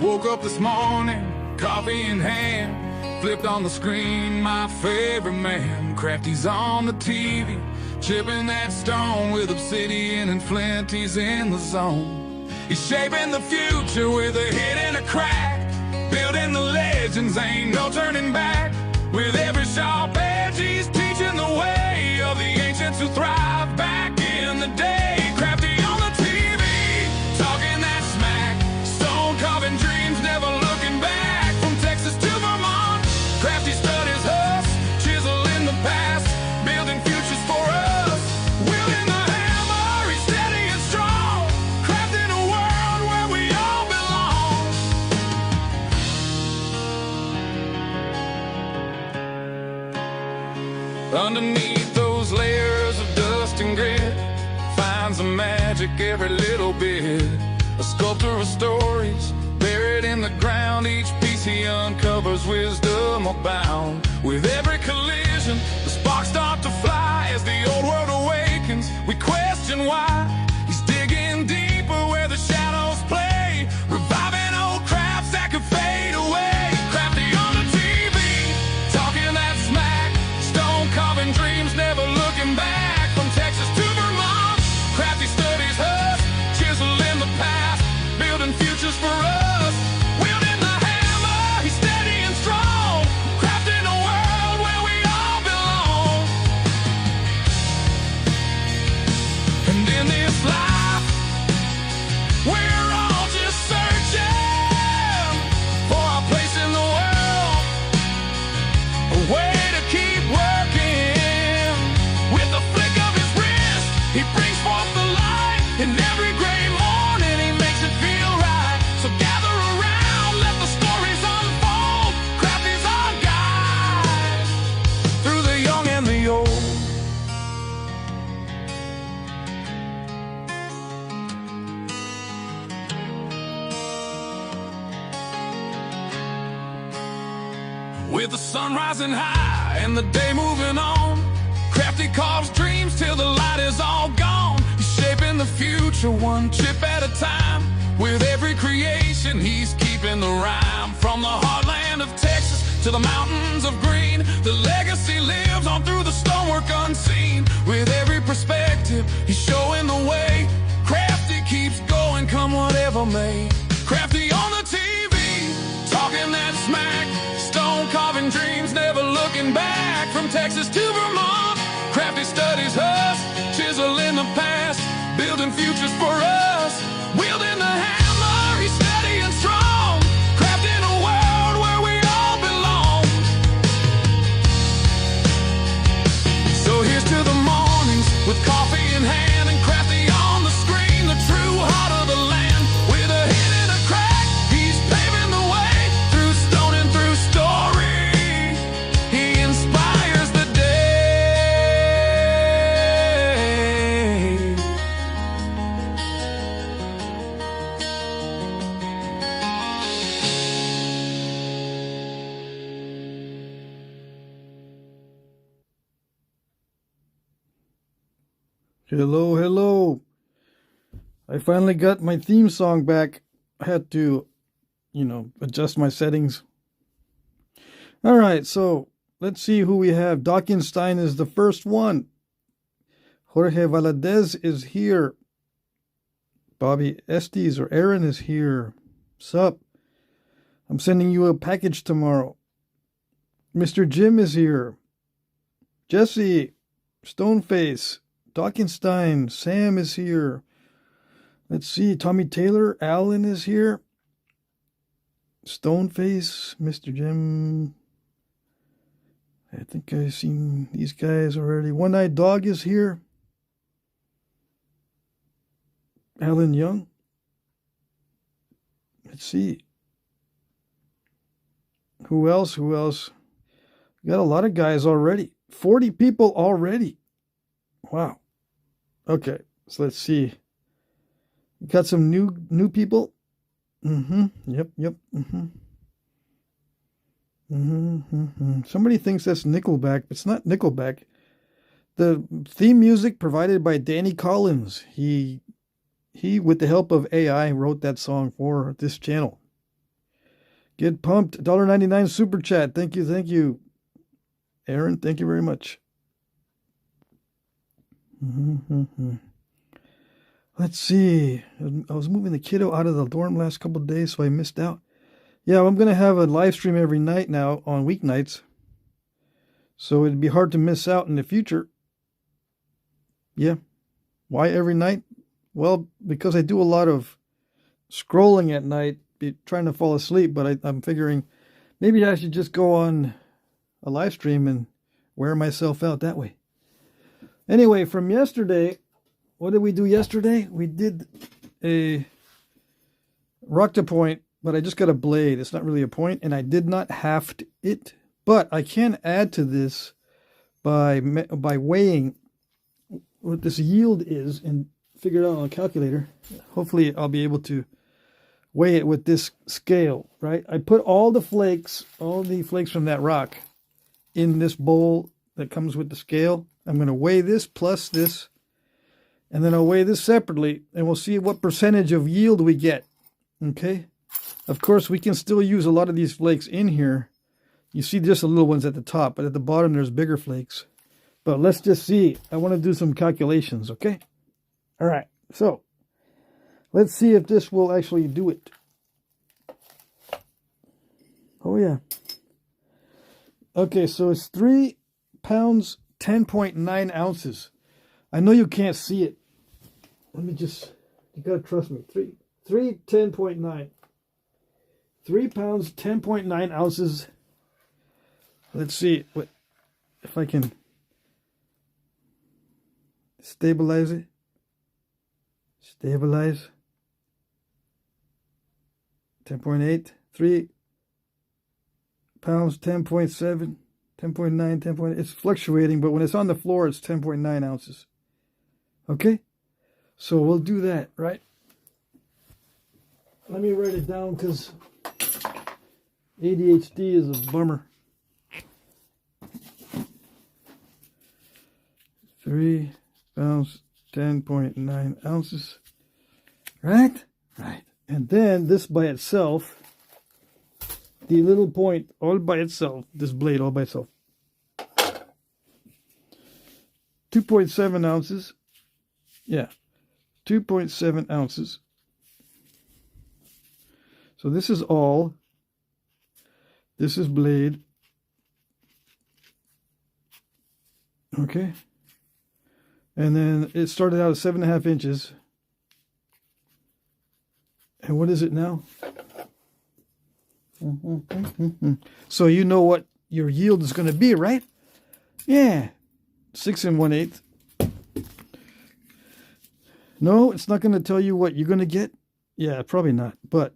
Woke up this morning, coffee in hand, flipped on the screen, my favorite man. Crafty's on the TV, chipping that stone with obsidian and flint, he's in the zone. He's shaping the future with a hit and a crack, building the legends, ain't no turning back. With every sharp edge, he's teaching the way of the ancients who thrived back in the day. Crafty on the TV, talking that smack, stone carving dreams, never looking back. From Texas to Vermont, Crafty studies us, chiseling the past, building futures for us. Wielding the hammer, he's steady and strong, crafting a world where we all belong. Underneath those layers of dust and grit, finds the magic every little bit. A sculptor of stories, buried in the ground, each piece he uncovers wisdom abound. With every collision, the sparks start to fly. As the old world awakens, we question why. He's digging deeper where the shadows play, reviving old crafts that could fade away. Crafty on the TV, talking that smack, stone carving dreams, never looking back. From Texas to Vermont, Crafty studies us, chiseling the past, building futures for us. Wielding the hammer, he's steady and strong, crafting a world where we all belong. And in this life, we're all just searching for our place in the world, a way to keep working. With the flick of his wrist, he brings forth the light. In every gray morning, he makes it feel right. So gather around, let the stories unfold. Crafty's our guide through the young and the old. With the sun rising high and the day moving on, Crafty carves dreams till the light is all gone. He's shaping the future one chip at a time. With every creation, he's keeping the rhyme. From the heartland of Texas to the mountains of green, the legacy lives on through the stonework unseen. With every perspective, he's showing the way. Crafty keeps going, come whatever may. Crafty on the TV, talking that smack, stone carving dreams, never looking back. From Texas to Vermont, Crafty studies us, chiseling the past, building futures for us. Wielding the hammer, he's steady and strong, crafting a world where we all belong. So here's to the mornings with coffee in hand and Crafty on the screen, the true heart of the land. With a hit and a crack, he's paving the way through stone and through story. He inspires the day. Hello, hello. I finally got my theme song back. I had to, adjust my settings. All right, so let's see who we have. Dockenstein is the first one. Jorge Valadez is here. Bobby Estes or Aaron is here. Sup? I'm sending you a package tomorrow. Mr. Jim is here. Jesse, Stoneface, Dockenstein, Sam is here. Let's see, Tommy Taylor, Alan is here. Stoneface, Mr. Jim. I think I've seen these guys already. One-Eyed Dog is here. Alan Young. Let's see. Who else? Got a lot of guys already. 40 people already. Wow. Okay, so let's see. Got some new people. Yep. Somebody thinks that's Nickelback, but it's not Nickelback. The theme music provided by Danny Collins. He with the help of AI, wrote that song for this channel. Get pumped. $1.99 super chat. Thank you. Thank you. Aaron, thank you very much. Let's see. I was moving the kiddo out of the dorm last couple of days, so I missed out. Yeah, I'm going to have a live stream every night now on weeknights. So it'd be hard to miss out in the future. Yeah. Why every night? Well, because I do a lot of scrolling at night, trying to fall asleep, but I'm figuring maybe I should just go on a live stream and wear myself out that way. Anyway, from yesterday, what did we do yesterday? We did a rock to point, but I just got a blade. It's not really a point, and I did not haft it. But I can add to this by weighing what this yield is and figure it out on a calculator. Hopefully I'll be able to weigh it with this scale, right? I put all the flakes from that rock in this bowl that comes with the scale. I'm going to weigh this plus this, and then I'll weigh this separately, and we'll see what percentage of yield we get, okay? Of course, we can still use a lot of these flakes in here. You see just the little ones at the top, but at the bottom there's bigger flakes. But let's just see. I want to do some calculations, okay? All right, so let's see if this will actually do it. Oh, yeah. Okay, so it's 3 pounds, 10.9 ounces. I know you can't see it. Let me just, you got to trust me. 10.9. 3 pounds, 10.9 ounces. Let's see what if I can stabilize it. Stabilize. 10.8. 3 pounds, 10.7, 10.9, 10.8. It's fluctuating, but when it's on the floor, it's 10.9 ounces. Okay? So we'll do that, right? Let me write it down because ADHD is a bummer. 3 pounds, 10.9 ounces. Right? Right. And then this by itself, the little point all by itself, this blade all by itself. 2.7 ounces. Yeah. 2.7 ounces. So this is all. This is blade. Okay. And then it started out at 7.5 inches. And what is it now? So you know what your yield is going to be, right? Yeah. 6 1/8. No, it's not going to tell you what you're going to get. Yeah, probably not. But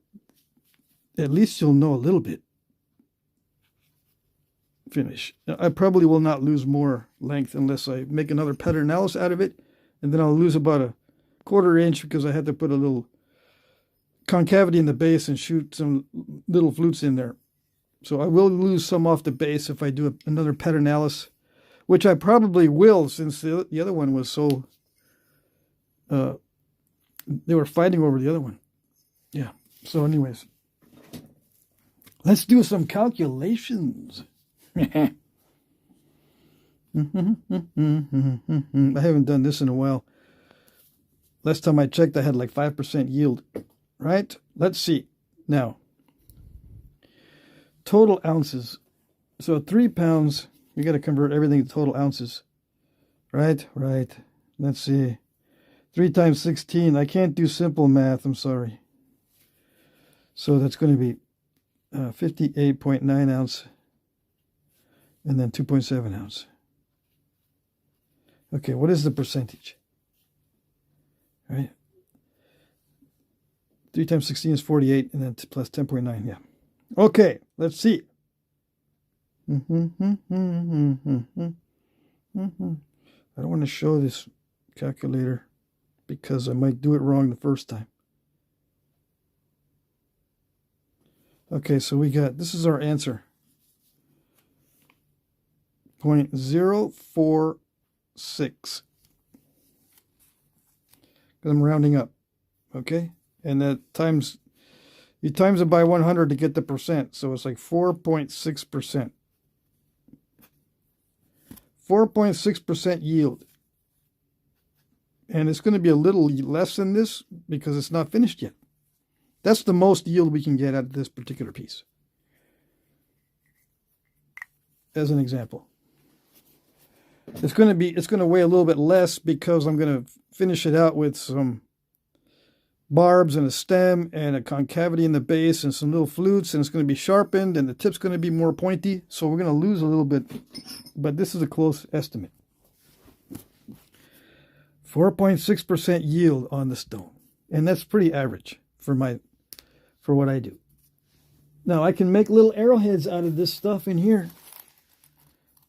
at least you'll know a little bit. Finish. I probably will not lose more length unless I make another pattern analysis out of it. And then I'll lose about a 1/4 inch because I had to put a little concavity in the base and shoot some little flutes in there. So I will lose some off the base if I do another pattern analysis, which I probably will since the other one was so... they were fighting over the other one. Yeah. So anyways, let's do some calculations. I haven't done this in a while. Last time I checked, I had like 5% yield. Right? Let's see. Now, total ounces. So 3 pounds, you got to convert everything to total ounces. Right? Right. Let's see. 3 times 16. I can't do simple math. I'm sorry. So that's going to be 58.9 ounce. And then 2.7 ounce. Okay, what is the percentage? Right? 3 times 16 is 48, and then plus 10.9, yeah. Okay, let's see. I don't want to show this calculator because I might do it wrong the first time. Okay, so we got, this is our answer. 0.046. Because I'm rounding up. Okay? And that times You times it by 100 to get the percent. So it's like 4.6%. 4.6% yield. And it's going to be a little less than this because it's not finished yet. That's the most yield we can get out of this particular piece. As an example. It's going to weigh a little bit less because I'm going to finish it out with some barbs and a stem and a concavity in the base and some little flutes, and it's going to be sharpened and the tip's going to be more pointy. So we're going to lose a little bit, but this is a close estimate. 4.6% yield on the stone. And that's pretty average for what I do. Now I can make little arrowheads out of this stuff in here.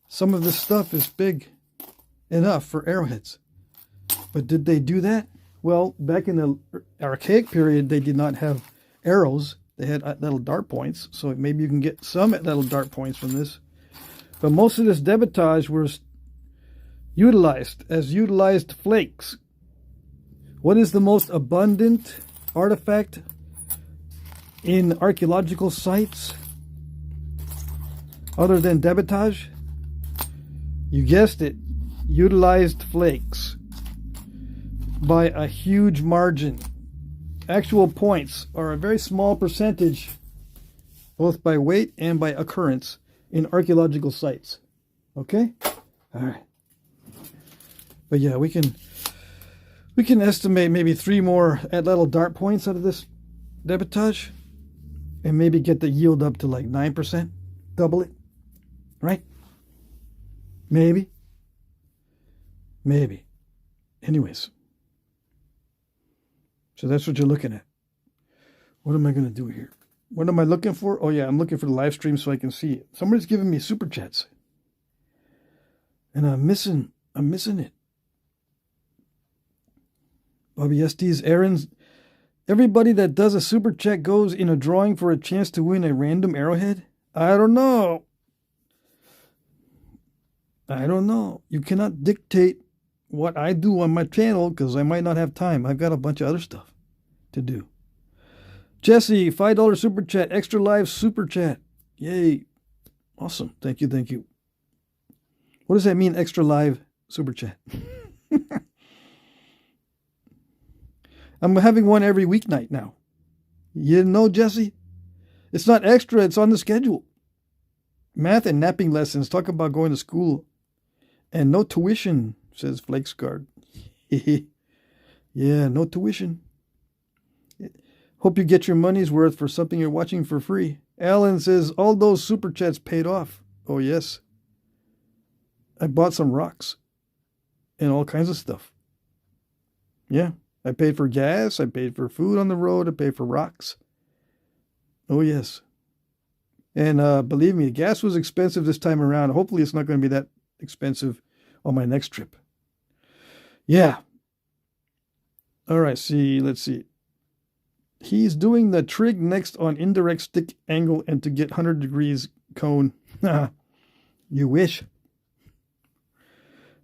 Some of this stuff is big enough for arrowheads. But did they do that? Well, back in the archaic period, they did not have arrows. They had little dart points. So maybe you can get some little dart points from this. But most of this debitage was utilized as utilized flakes. What is the most abundant artifact in archaeological sites other than debitage? You guessed it, utilized flakes by a huge margin. Actual points are a very small percentage, both by weight and by occurrence, in archaeological sites. Okay? All right. But yeah, we can estimate maybe 3 more little dart points out of this debitage and maybe get the yield up to like 9%. Double it. Right? Maybe. Anyways. So that's what you're looking at. What am I going to do here? What am I looking for? Oh yeah, I'm looking for the live stream so I can see it. Somebody's giving me super chats. And I'm missing it. Bobby SD's errands. Everybody that does a super chat goes in a drawing for a chance to win a random arrowhead? I don't know. You cannot dictate what I do on my channel because I might not have time. I've got a bunch of other stuff to do. Jesse, $5 super chat, extra live super chat. Yay. Awesome. Thank you. What does that mean, extra live super chat? I'm having one every weeknight now. You didn't know, Jesse? It's not extra, it's on the schedule. Math and napping lessons. Talk about going to school. And no tuition, says Flakesguard. Yeah, no tuition. Hope you get your money's worth for something you're watching for free. Alan says, all those super chats paid off. Oh, yes. I bought some rocks and all kinds of stuff. Yeah, I paid for gas. I paid for food on the road. I paid for rocks. Oh, yes. And believe me, gas was expensive this time around. Hopefully it's not going to be that expensive on my next trip. Yeah. All right, let's see. He's doing the trig next on indirect stick angle and to get 100 degrees cone. You wish.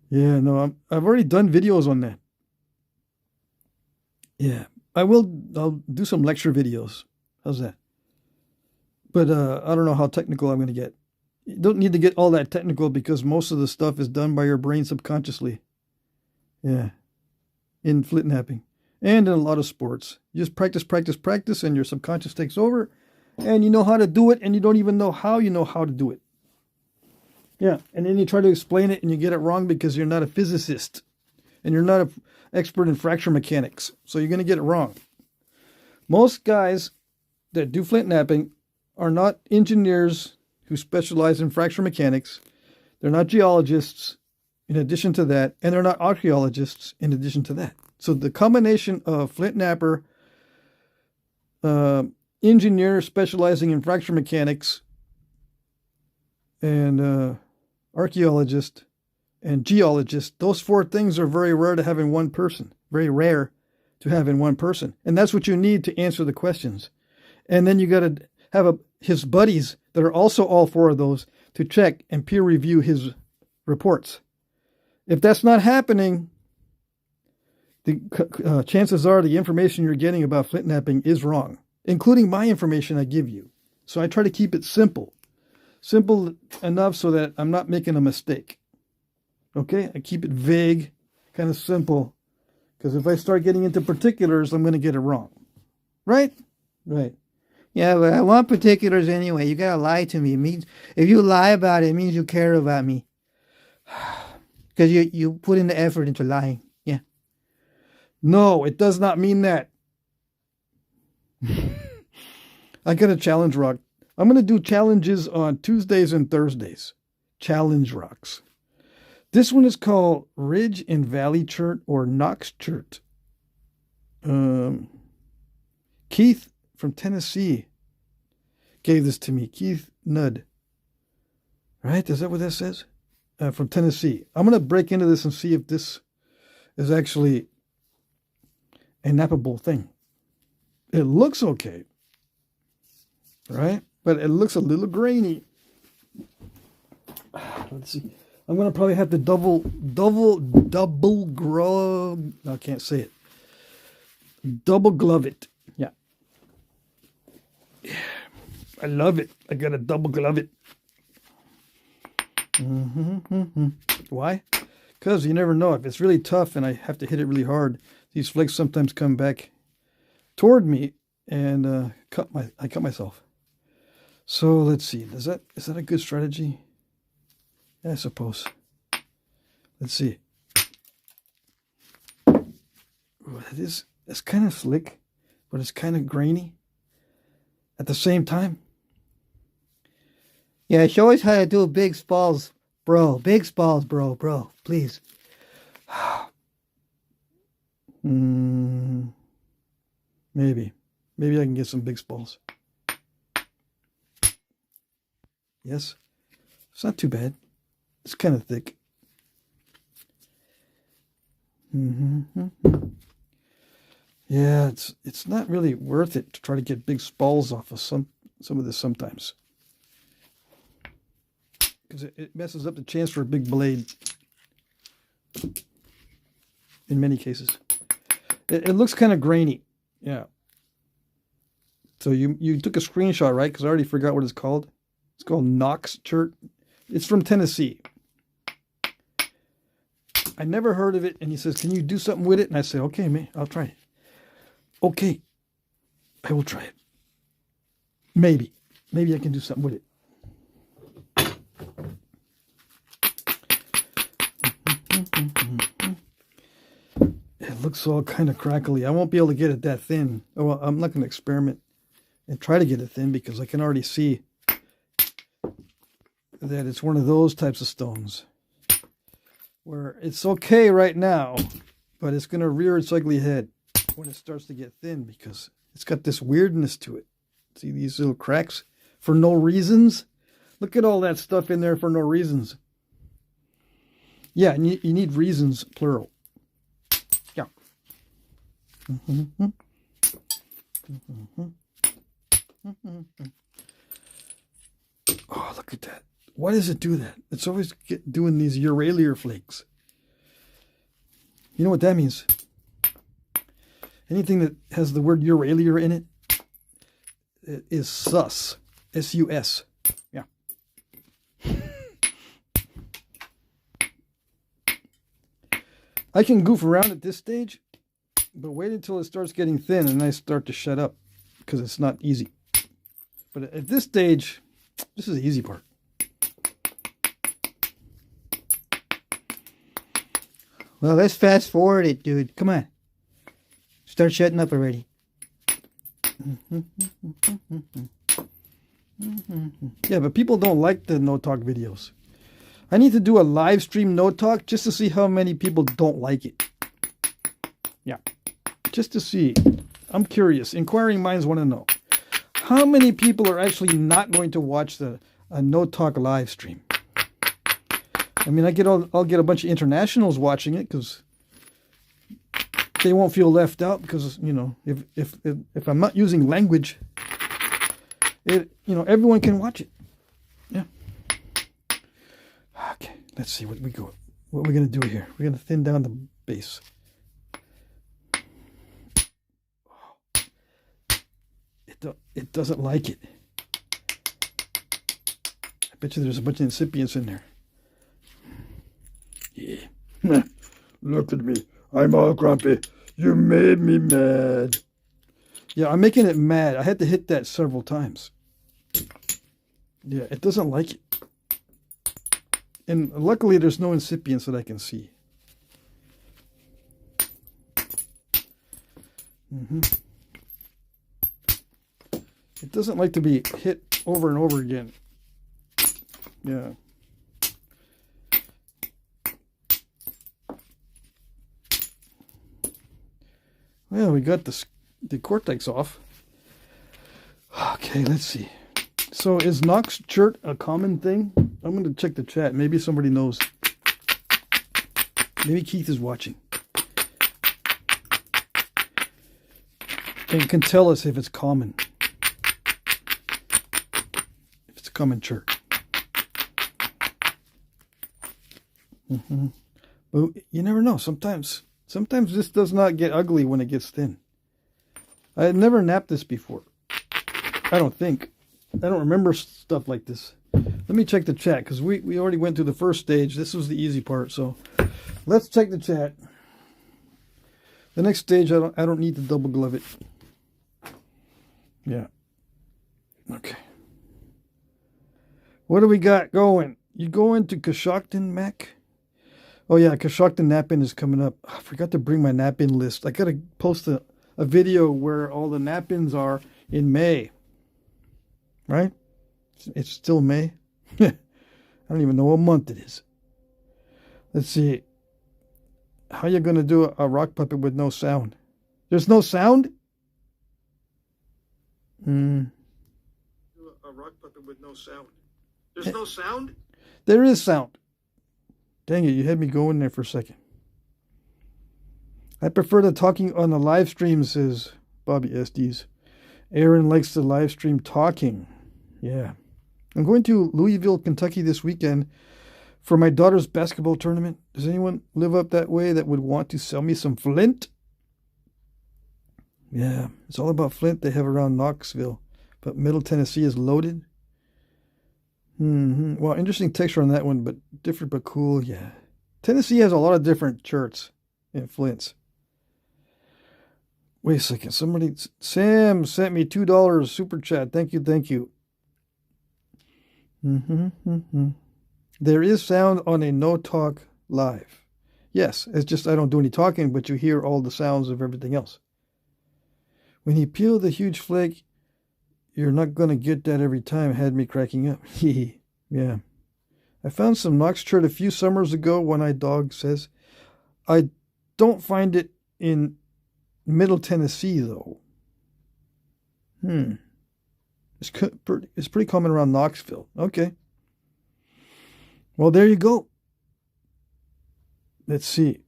Yeah, no, I've already done videos on that. Yeah, I'll do some lecture videos. How's that? But I don't know how technical I'm going to get. You don't need to get all that technical because most of the stuff is done by your brain subconsciously. Yeah. In Flintknapping. And in a lot of sports. You just practice, and your subconscious takes over. And you know how to do it, and you don't even know how you know how to do it. Yeah. And then you try to explain it, and you get it wrong because you're not a physicist. And you're not an expert in fracture mechanics. So you're going to get it wrong. Most guys that do Flintknapping are not engineers who specialize in fracture mechanics. They're not geologists in addition to that, and they're not archaeologists in addition to that. So the combination of Flintknapper, engineer specializing in fracture mechanics, and archaeologist and geologist, those 4 things are very rare to have in one person. Very rare to have in one person. And that's what you need to answer the questions. And then you got to have his buddies that are also all 4 of those to check and peer review his reports. If that's not happening, the chances are the information you're getting about Flintknapping is wrong. including my information I give you. So I try to keep it simple. Simple enough so that I'm not making a mistake. Okay? I keep it vague, kind of simple. Because if I start getting into particulars, I'm going to get it wrong. Right? Right. Yeah, but I want particulars anyway. You gotta lie to me. It means if you lie about it, it means you care about me. Because you put in the effort into lying. Yeah. No, it does not mean that. I got a challenge rock. I'm going to do challenges on Tuesdays and Thursdays. Challenge rocks. This one is called Ridge and Valley Chert or Knox Chert. Keith from Tennessee gave this to me. Keith Nudd. Right? Is that what that says? From Tennessee. I'm going to break into this and see if this is actually a nappable thing. It looks okay. Right? But it looks a little grainy. Let's see. I'm going to probably have to double glove. I can't say it. Double glove it. Yeah. I love it. I got to double glove it. Why? Because you never know. If it's really tough and I have to hit it really hard, these flakes sometimes come back toward me and I cut myself. So let's see. Is that a good strategy? Yeah, I suppose. Let's see. Ooh, it's kind of slick, but it's kind of grainy at the same time. Yeah, show us how to do big spalls, bro. Big spalls, bro, please. Maybe I can get some big spalls. Yes, it's not too bad. It's kind of thick. Yeah, it's not really worth it to try to get big spalls off of some of this sometimes. Because it messes up the chance for a big blade. In many cases. It looks kind of grainy. Yeah. So you took a screenshot, right? Because I already forgot what it's called. It's called Knox Chert. It's from Tennessee. I never heard of it. And he says, can you do something with it? And I said, okay, man, I'll try it. Okay. I will try it. Maybe I can do something with it. It looks all kind of crackly. I won't be able to get it that thin. Oh, well, I'm not going to experiment and try to get it thin because I can already see that it's one of those types of stones where it's okay right now, but it's going to rear its ugly head when it starts to get thin because it's got this weirdness to it. See these little cracks for no reasons? Look at all that stuff in there for no reasons. Yeah, and you need reasons, plural. Yeah. Oh, look at that. Why does it do that? It's always doing these Euralier flakes. You know what that means? Anything that has the word Euralier in it is sus. S-U-S. Yeah. I can goof around at this stage, but wait until it starts getting thin and I start to shut up because it's not easy. But at this stage, this is the easy part. Well, let's fast forward it, dude. Come on. Start shutting up already. Yeah, but people don't like the no talk videos. I need to do a live stream no talk just to see how many people don't like it. Yeah, just to see. I'm curious. Inquiring minds want to know. How many people are actually not going to watch a no talk live stream? I mean, I'll get a bunch of internationals watching it because they won't feel left out because, you know, if I'm not using language, everyone can watch it. Yeah. Okay, let's see what we're going to do here. We're going to thin down the base. It doesn't like it. I bet you there's a bunch of incipients in there. Yeah. Look at me. I'm all grumpy. You made me mad. Yeah, I'm making it mad. I had to hit that several times. Yeah, it doesn't like it. And luckily there's no incipients that I can see. It doesn't like to be hit over and over again. Yeah. Well, we got the cortex off. Okay, let's see. So is Knox chert a common thing? I'm going to check the chat. Maybe somebody knows. Maybe Keith is watching. And can tell us if it's common. If it's a common chert. But you never know. Sometimes this does not get ugly when it gets thin. I had never napped this before. I don't think. I don't remember stuff like this. Let me check the chat, because we already went through the first stage. This was the easy part, so let's check the chat. The next stage, I don't need to double glove it. Yeah. Okay. What do we got going? You going to Hafting, Mac? Oh yeah, Hafting Knapping is coming up. I forgot to bring my Knapping list. I gotta post a video where all the Knappings are in May. Right? It's still May. I don't even know what month it is. Let's see. How you gonna do a rock puppet with no sound? There's no sound? A rock puppet with no sound. There's no sound? There is sound. Dang it, you had me go in there for a second. I prefer the talking on the live stream, says Bobby Estes. Aaron likes the live stream talking. Yeah. I'm going to Louisville, Kentucky this weekend for my daughter's basketball tournament. Does anyone live up that way that would want to sell me some flint? Yeah, it's all about flint they have around Knoxville. But Middle Tennessee is loaded. Well, interesting texture on that one, but different but cool. Yeah. Tennessee has a lot of different cherts and flints. Wait a second. Sam sent me $2 super chat. Thank you, thank you. There is sound on a no talk live. Yes, it's just I don't do any talking, but you hear all the sounds of everything else. When you peel the huge flake, you're not going to get that every time. Had me cracking up. Yeah. I found some Knox chert a few summers ago, One-Eyed Dog says. I don't find it in Middle Tennessee, though. It's pretty common around Knoxville. Okay. Well, there you go. Let's see.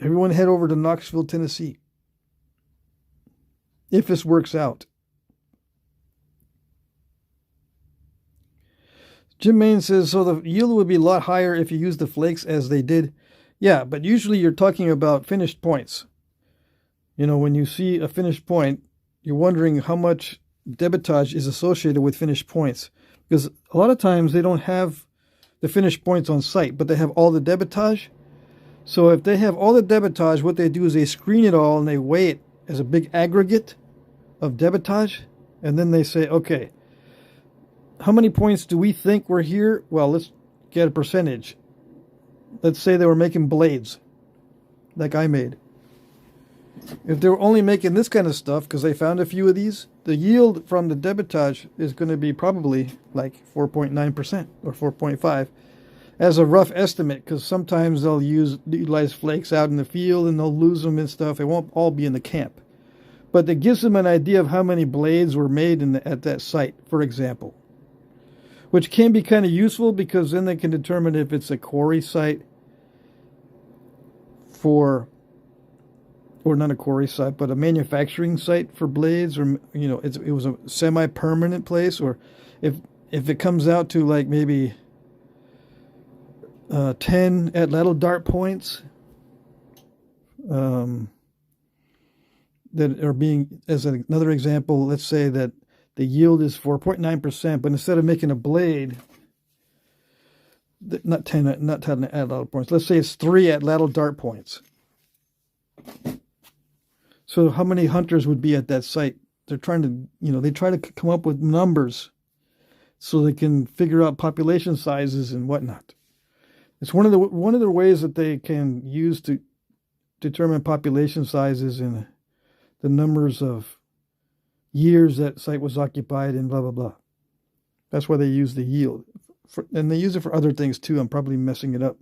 Everyone head over to Knoxville, Tennessee. If this works out. Jim Main says, so the yield would be a lot higher if you use the flakes as they did. Yeah, but usually you're talking about finished points. You know, when you see a finished point, you're wondering how much debitage is associated with finished points. Because a lot of times they don't have the finished points on site, but they have all the debitage. So if they have all the debitage, what they do is they screen it all and they weigh it as a big aggregate of debitage. And then they say, okay, how many points do we think were here? Well, let's get a percentage. Let's say they were making blades, like I made. If they were only making this kind of stuff, because they found a few of these, the yield from the debitage is going to be probably like 4.9% or 4.5 as a rough estimate, because sometimes they'll utilize flakes out in the field and they'll lose them and stuff. It won't all be in the camp. But it gives them an idea of how many blades were made at that site, for example. Which can be kind of useful because then they can determine if it's a quarry site or not a quarry site, but a manufacturing site for blades, or it was a semi-permanent place, or if it comes out to like maybe 10 at ladle dart points, that are being, as another example, let's say that the yield is 4.9%, but instead of making a blade, not 10 at lateral points, let's say it's 3 at lateral dart points. So how many hunters would be at that site? They're trying to, they try to come up with numbers so they can figure out population sizes and whatnot. It's one of the ways that they can use to determine population sizes and the numbers of years that site was occupied and blah, blah, blah. That's why they use the yield. And they use it for other things too. I'm probably messing it up.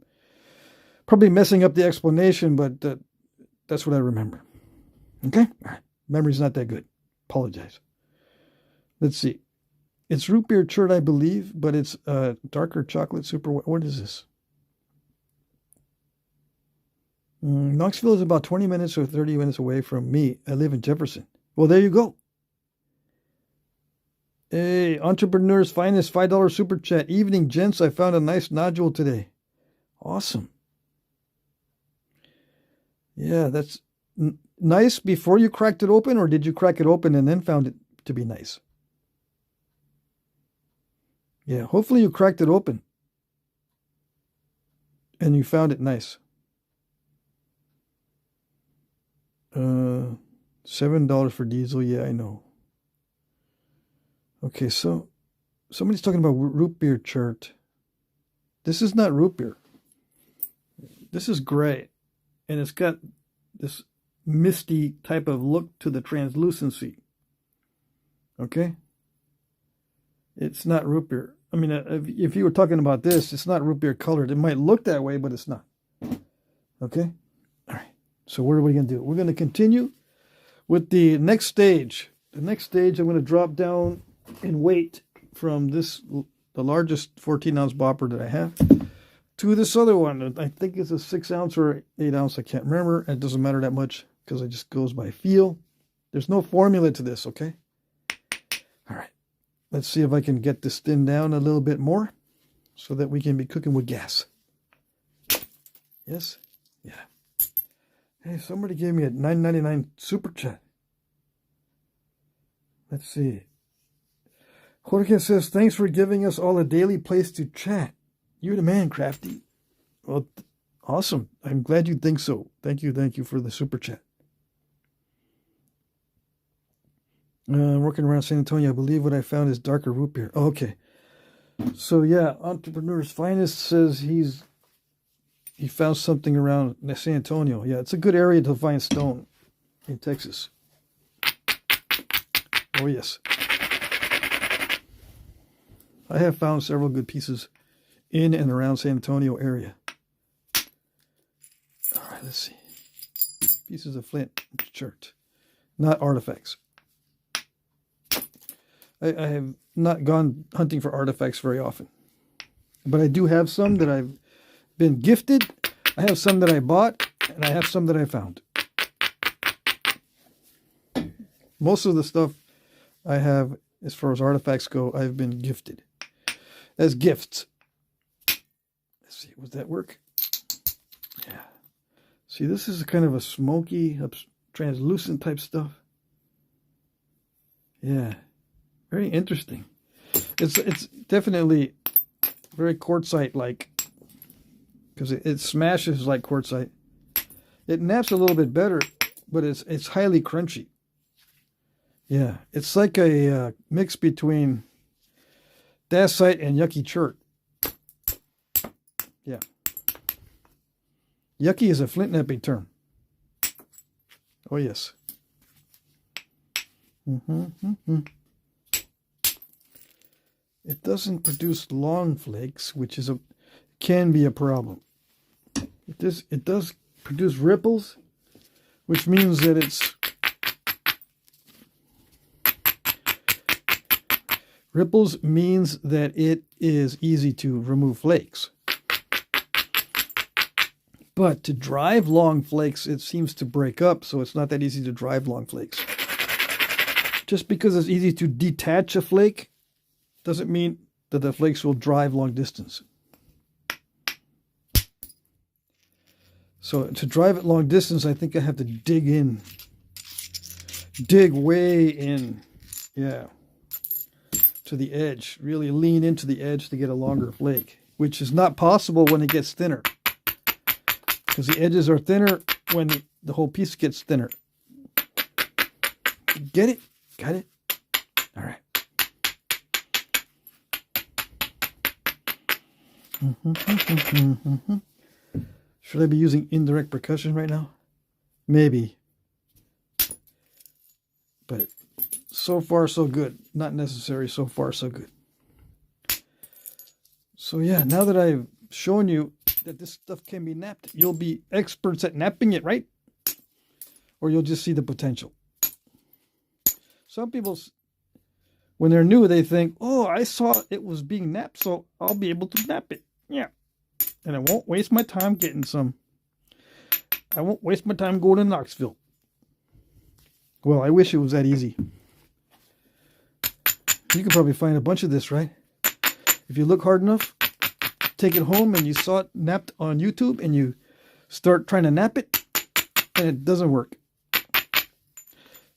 Probably messing up the explanation, but that's what I remember. Okay? All right. Memory's not that good. Apologize. Let's see. It's root beer chert, I believe, but it's darker chocolate super. What is this? Knoxville is about 20 minutes or 30 minutes away from me. I live in Jefferson. Well, there you go. Hey, Entrepreneur's Finest $5 super chat. Evening, gents. I found a nice nodule today. Awesome. Yeah, that's nice before you cracked it open, or did you crack it open and then found it to be nice? Yeah, hopefully you cracked it open and you found it nice. $7 for diesel. Yeah, I know. Okay, so somebody's talking about root beer chert. This is not root beer. This is gray, and it's got this misty type of look to the translucency. Okay? It's not root beer. I mean, if you were talking about this, it's not root beer colored. It might look that way, but it's not. Okay? All right. So what are we going to do? We're going to continue with the next stage. The next stage, I'm going to drop down in weight from the largest 14-ounce bopper that I have to this other one. I think it's a 6-ounce or 8-ounce. I can't remember. It doesn't matter that much because it just goes by feel. There's no formula to this, okay? All right. Let's see if I can get this thin down a little bit more so that we can be cooking with gas. Yes? Yeah. Hey, somebody gave me a $9.99 super chat. Let's see. Jorge says, thanks for giving us all a daily place to chat. You're the man, Crafty. Well, awesome. I'm glad you think so. Thank you for the super chat. Working around San Antonio, I believe what I found is darker root beer. Oh, okay. So yeah, Entrepreneur's Finest says he found something around San Antonio. Yeah, it's a good area to find stone in Texas. Oh yes. I have found several good pieces in and around San Antonio area. All right, let's see. Pieces of flint chert, not artifacts. I have not gone hunting for artifacts very often. But I do have some that I've been gifted. I have some that I bought, and I have some that I found. Most of the stuff I have, as far as artifacts go, I've been gifted. As gifts. Let's see, would that work? Yeah. See, this is kind of a smoky, translucent type stuff. Yeah. Very interesting. It's definitely very quartzite-like, because it smashes like quartzite. It naps a little bit better, but it's highly crunchy. Yeah, it's like a mix between dacite and yucky chert. Yeah. Yucky is a Flintknapping term. Oh yes. It doesn't produce long flakes, which can be a problem. It does produce ripples, which means that it is easy to remove flakes. But to drive long flakes, it seems to break up, so it's not that easy to drive long flakes. Just because it's easy to detach a flake doesn't mean that the flakes will drive long distance. So to drive it long distance, I think I have to dig in dig way in, yeah, to the edge. Really lean into the edge to get a longer flake, which is not possible when it gets thinner, because the edges are thinner when the whole piece gets thinner. Get it? Got it? All right. Should I be using indirect percussion right now? Maybe. But so far so good. Not necessary. So far so good. So yeah, now that I've shown you that this stuff can be napped, you'll be experts at napping it, right? Or you'll just see the potential. Some people, when they're new, they think, oh, I saw it was being napped, so I'll be able to nap it. Yeah. And I won't waste my time getting some. I won't waste my time going to Knoxville. Well, I wish it was that easy. You could probably find a bunch of this, right? If you look hard enough, take it home and you saw it napped on YouTube and you start trying to nap it and it doesn't work.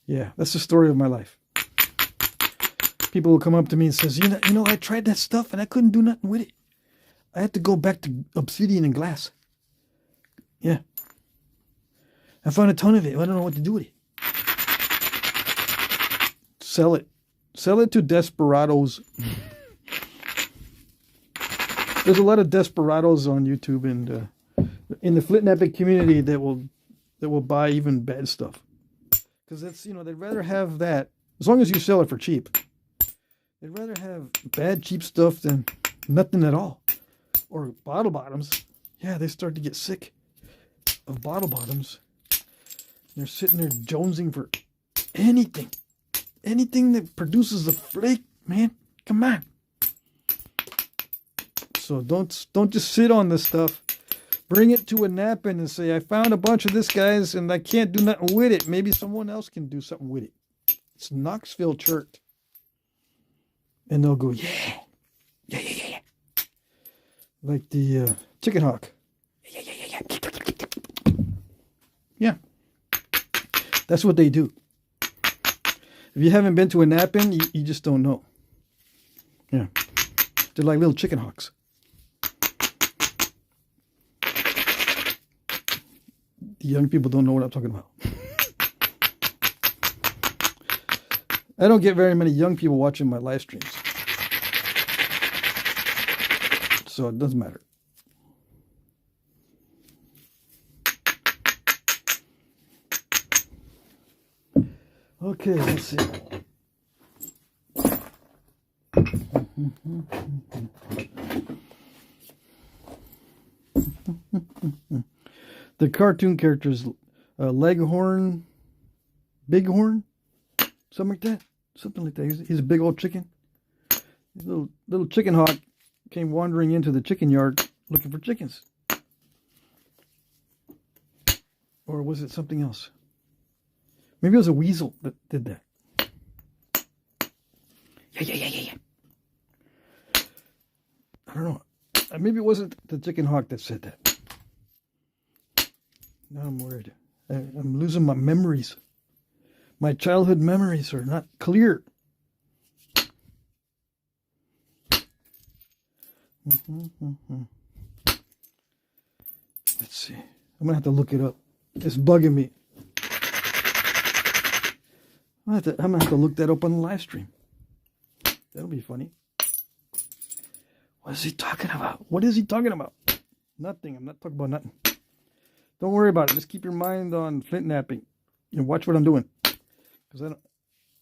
Yeah, that's the story of my life. People will come up to me and says, you know, I tried that stuff and I couldn't do nothing with it. I had to go back to obsidian and glass. Yeah. I found a ton of it. I don't know what to do with it. Sell it. Sell it to desperados. There's a lot of desperados on YouTube and in the Flintknapping community that will buy even bad stuff. Because that's, you know, they'd rather have that, as long as you sell it for cheap. They'd rather have bad, cheap stuff than nothing at all. Or bottle bottoms. Yeah, they start to get sick of bottle bottoms. They're sitting there jonesing for anything. Anything that produces a flake, man. Come on. So don't just sit on this stuff. Bring it to a napping and say, I found a bunch of this, guys, and I can't do nothing with it. Maybe someone else can do something with it. It's Knoxville chert. And they'll go, yeah. Yeah, yeah, yeah, yeah. Like the chicken hawk. Yeah, yeah, yeah, yeah. Yeah. That's what they do. If you haven't been to a nap-in, you just don't know. Yeah. They're like little chicken hawks. The young people don't know what I'm talking about. I don't get very many young people watching my live streams. So it doesn't matter. Okay, let's see. The cartoon characters, Leghorn, Bighorn, something like that. Something like that. He's a big old chicken. Little chicken hawk came wandering into the chicken yard looking for chickens. Or was it something else? Maybe it was a weasel that did that. Yeah. I don't know. Maybe it wasn't the chicken hawk that said that. Now I'm worried. I'm losing my memories. My childhood memories are not clear. Let's see. I'm going to have to look it up. It's bugging me. I'm going to have to look that up on the live stream. That'll be funny. What is he talking about? What is he talking about? Nothing. I'm not talking about nothing. Don't worry about it. Just keep your mind on Flintknapping and watch what I'm doing. Because I don't,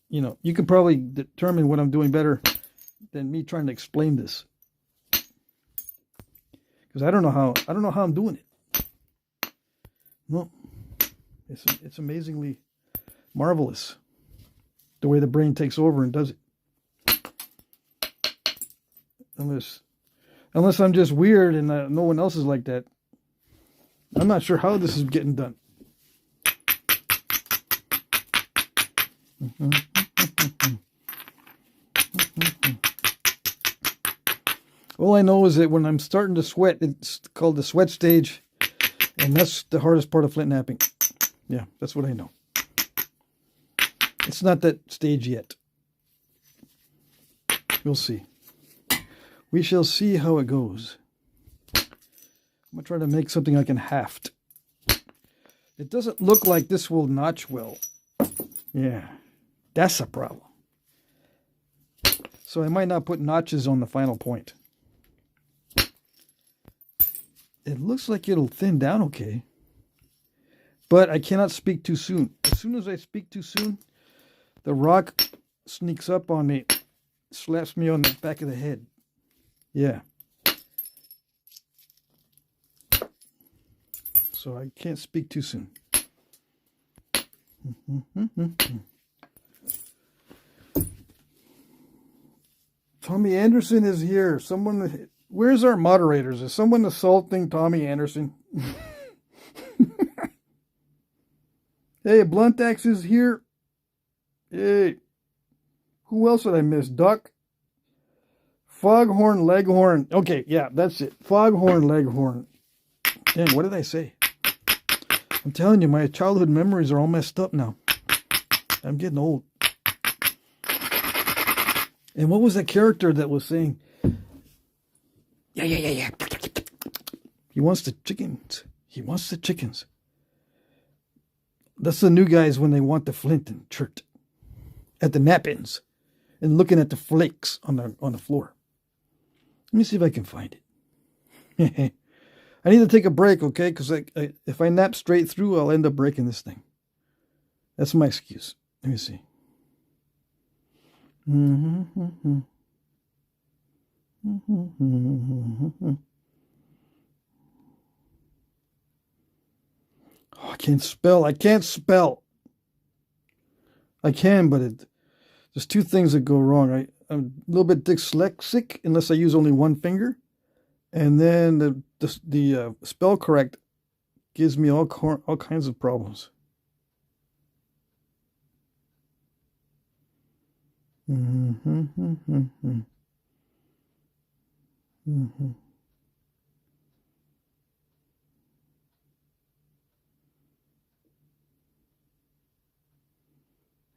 you know, you can probably determine what I'm doing better than me trying to explain this. Because I don't know how I'm doing it. No, it's amazingly marvelous the way the brain takes over and does it. Unless I'm just weird and no one else is like that. I'm not sure how this is getting done. All I know is that when I'm starting to sweat, it's called the sweat stage, and that's the hardest part of Flintnapping. Yeah, that's what I know. It's not that stage yet. We'll see. We shall see how it goes. I'm going to try to make something I can haft. It doesn't look like this will notch well. Yeah, that's a problem. So I might not put notches on the final point. It looks like it'll thin down okay. But I cannot speak too soon. As soon as I speak too soon, the rock sneaks up on me, slaps me on the back of the head. Yeah. So I can't speak too soon. Tommy Anderson is here. Someone, where's our moderators? Is someone assaulting Tommy Anderson? Hey, Blunt Axe is here. Hey, who else did I miss? Duck, Foghorn Leghorn. Okay, yeah, that's it. Foghorn Leghorn. Dang, what did I say? I'm telling you, my childhood memories are all messed up now. I'm getting old. And what was that character that was saying, yeah. He wants the chickens. He wants the chickens. That's the new guys when they want the flint and chert at the nap-ins and looking at the flakes on the floor. Let me see if I can find it. I need to take a break, okay? Because if I nap straight through, I'll end up breaking this thing. That's my excuse. Let me see. Oh, I can't spell. I can't spell. I can, but there's two things that go wrong. I'm a little bit dyslexic unless I use only one finger. And then the spell correct gives me all kinds of problems.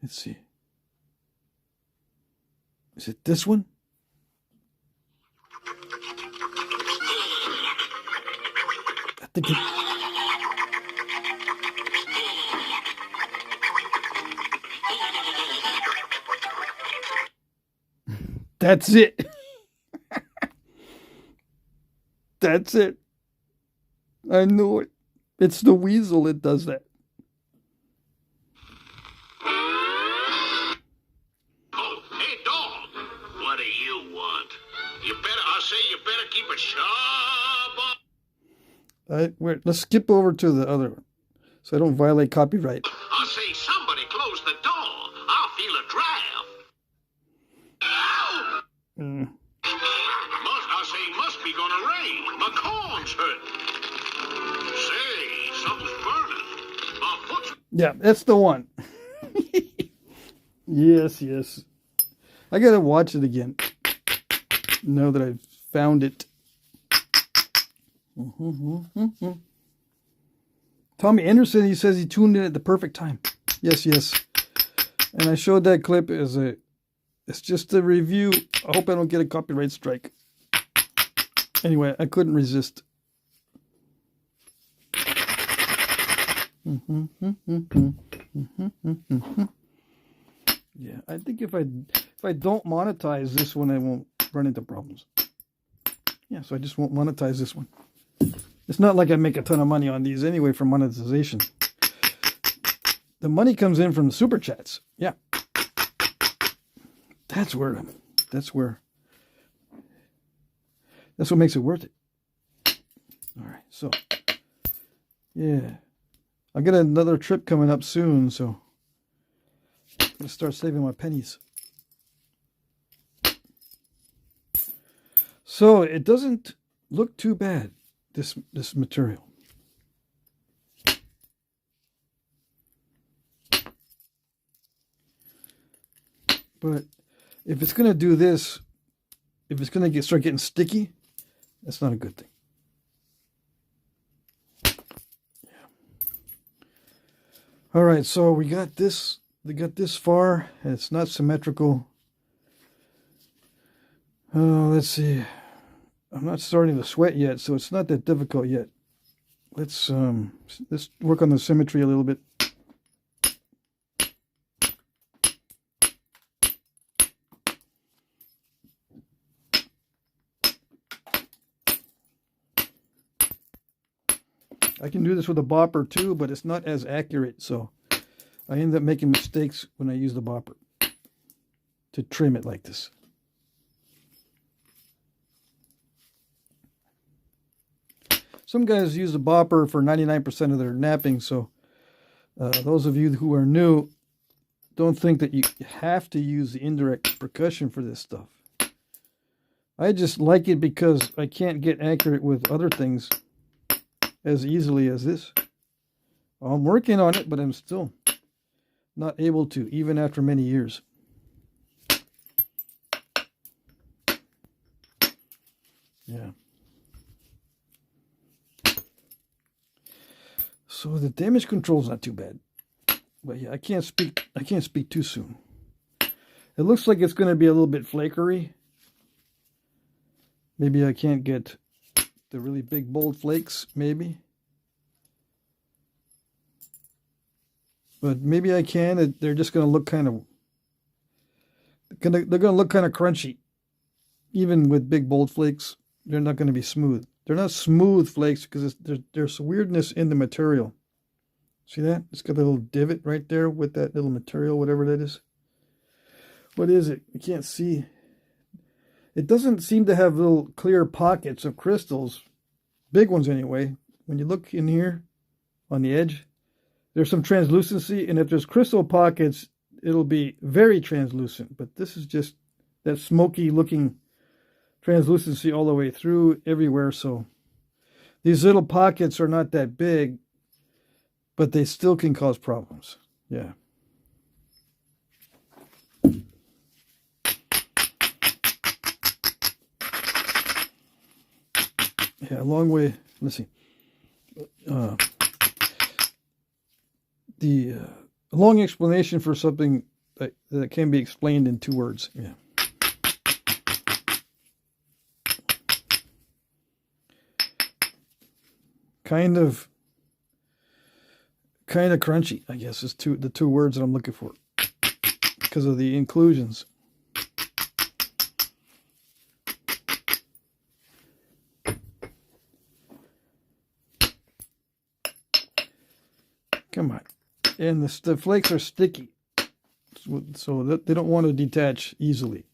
Let's see. Is it this one? I think it... That's it. That's it. I knew it. It's the weasel that does that. Oh, hey, dog. What do you want? You better keep it sharp. Wait, let's skip over to the other one so I don't violate copyright. I say somebody close the door. I'll feel a draft. Ow! Must be gonna rain. My corn's hurt. Say, something's burning. My foot's... Yeah, that's the one. Yes. I gotta watch it again. Now that I've found it. Tommy Anderson, he says he tuned in at the perfect time. Yes. And I showed that clip as it's just a review. I hope I don't get a copyright strike. Anyway, I couldn't resist. Yeah, I think if I don't monetize this one, I won't run into problems. Yeah, so I just won't monetize this one. It's not like I make a ton of money on these anyway from monetization. The money comes in from the super chats. Yeah. That's what makes it worth it. All right, so yeah. I got another trip coming up soon, so I'm gonna start saving my pennies. So it doesn't look too bad, this material. But if it's gonna do this, if it's gonna start getting sticky, that's not a good thing. Yeah. All right, so we got this they got this far and it's not symmetrical. Oh, let's see. I'm not starting to sweat yet, so it's not that difficult yet. Let's work on the symmetry a little bit. I can do this with a bopper too, but it's not as accurate, so I end up making mistakes when I use the bopper to trim it like this. Some guys use the bopper for 99% of their napping, so those of you who are new, don't think that you have to use the indirect percussion for this stuff. I just like it because I can't get accurate with other things as easily as this. I'm working on it, but I'm still not able to, even after many years. Yeah. So the damage control is not too bad. But yeah, I can't speak too soon. It looks like it's going to be a little bit flakery. Maybe I can't get the really big bold flakes, maybe. But maybe I can. They're just going to look kind of they're going to look kind of crunchy. Even with big bold flakes, they're not going to be smooth. They're not smooth flakes because there's weirdness in the material. See that? It's got a little divot right there with that little material, whatever that is. What is it? You can't see. It doesn't seem to have little clear pockets of crystals. Big ones anyway. When you look in here on the edge, there's some translucency, and if there's crystal pockets, it'll be very translucent. But this is just that smoky looking translucency all the way through everywhere. So these little pockets are not that big, but they still can cause problems. Yeah. Yeah, a long way. Let's see. A long explanation for something that can be explained in 2 words. Yeah. Kind of crunchy, I guess, is the 2 words that I'm looking for because of the inclusions. Come on. And the flakes are sticky, so that they don't want to detach easily.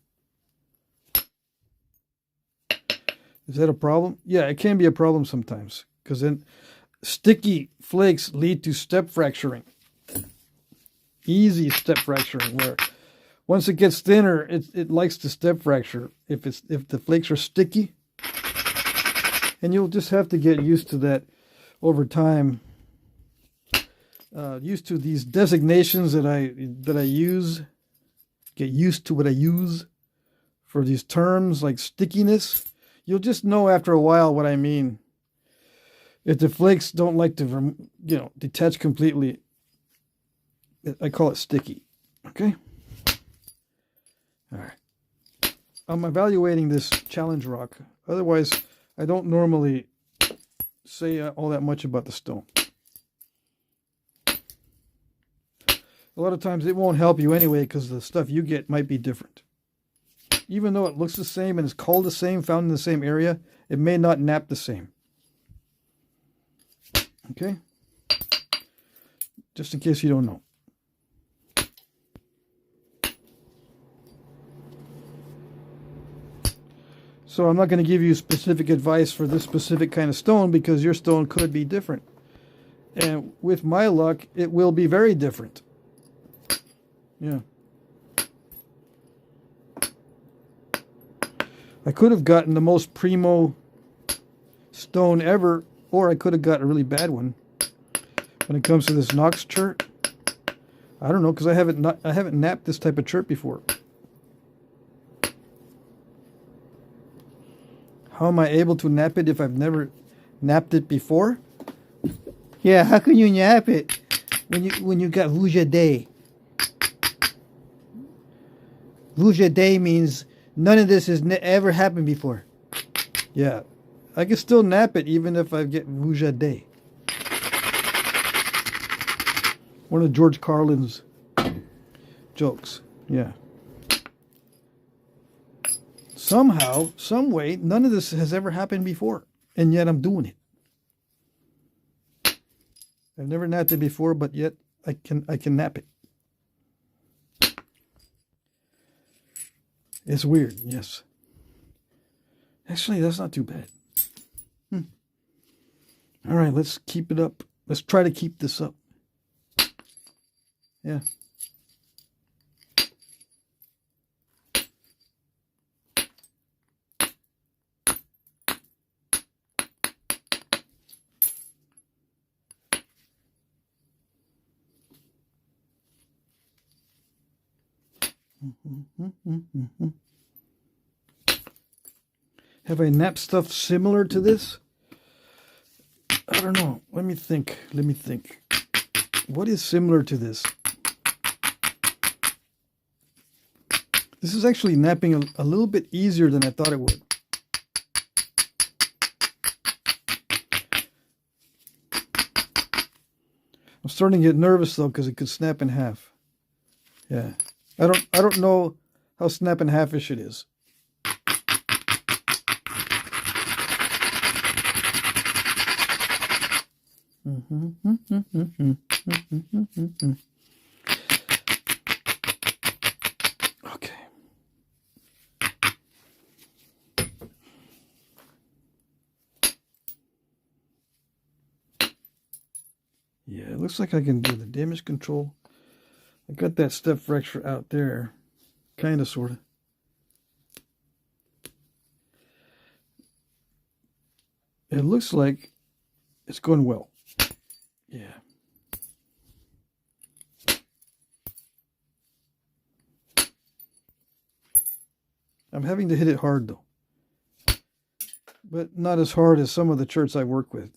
Is that a problem? Yeah, it can be a problem sometimes, because then sticky flakes lead to step fracturing. Easy step fracturing, where once it gets thinner, it likes to step fracture if the flakes are sticky. And you'll just have to get used to that over time. Used to these designations that I use. Get used to what I use for these terms like stickiness. You'll just know after a while what I mean. If the flakes don't like to, detach completely, I call it sticky. Okay? All right. I'm evaluating this challenge rock. Otherwise, I don't normally say all that much about the stone. A lot of times it won't help you anyway because the stuff you get might be different. Even though it looks the same and is called the same, found in the same area, it may not nap the same. Okay? Just in case you don't know. So I'm not going to give you specific advice for this specific kind of stone because your stone could be different. And with my luck, it will be very different. Yeah. I could have gotten the most primo stone ever, or I could have got a really bad one. When it comes to this Knox chert, I don't know, because I haven't napped this type of chert before. How am I able to nap it if I've never napped it before? Yeah, how can you nap it when you got Vuja Day? Vuja day means none of this has ever happened before. Yeah. I can still nap it even if I get Vuja day. One of George Carlin's jokes. Yeah. Somehow, some way, none of this has ever happened before. And yet I'm doing it. I've never napped it before, but yet I can nap it. It's weird, yes. Actually, that's not too bad. All right, let's keep it up. Let's try to keep this up. Yeah. Have I napped stuff similar to this? I don't know. Let me think. What is similar to this? This is actually napping a little bit easier than I thought it would. I'm starting to get nervous though because it could snap in half. Yeah. I don't know how snap in half-ish it is. Okay. Yeah, it looks like I can do the damage control. I got that step fracture out there. Kind of, sort of. It looks like it's going well. Yeah. I'm having to hit it hard, though. But not as hard as some of the cherts I work with.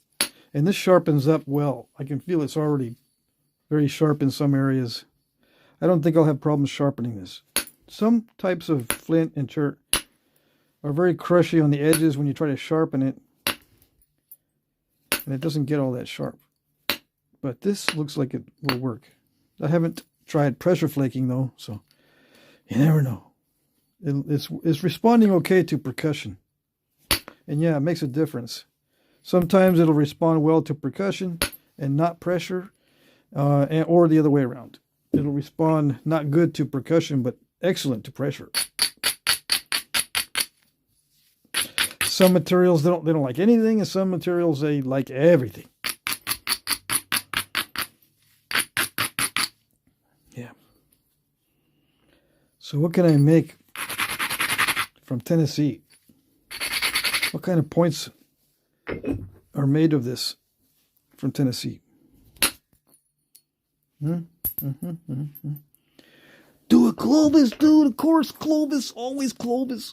And this sharpens up well. I can feel it's already very sharp in some areas. I don't think I'll have problems sharpening this. Some types of flint and chert are very crushy on the edges when you try to sharpen it. And it doesn't get all that sharp. But this looks like it will work. I haven't tried pressure flaking though, so you never know. It's responding okay to percussion. And yeah, it makes a difference. Sometimes it'll respond well to percussion and not pressure, or the other way around. It'll respond not good to percussion, but excellent to pressure. Some materials they don't like anything, and some materials they like everything. Yeah. So what can I make from Tennessee? What kind of points are made of this from Tennessee? Do a Clovis, dude. Of course, Clovis. Always Clovis.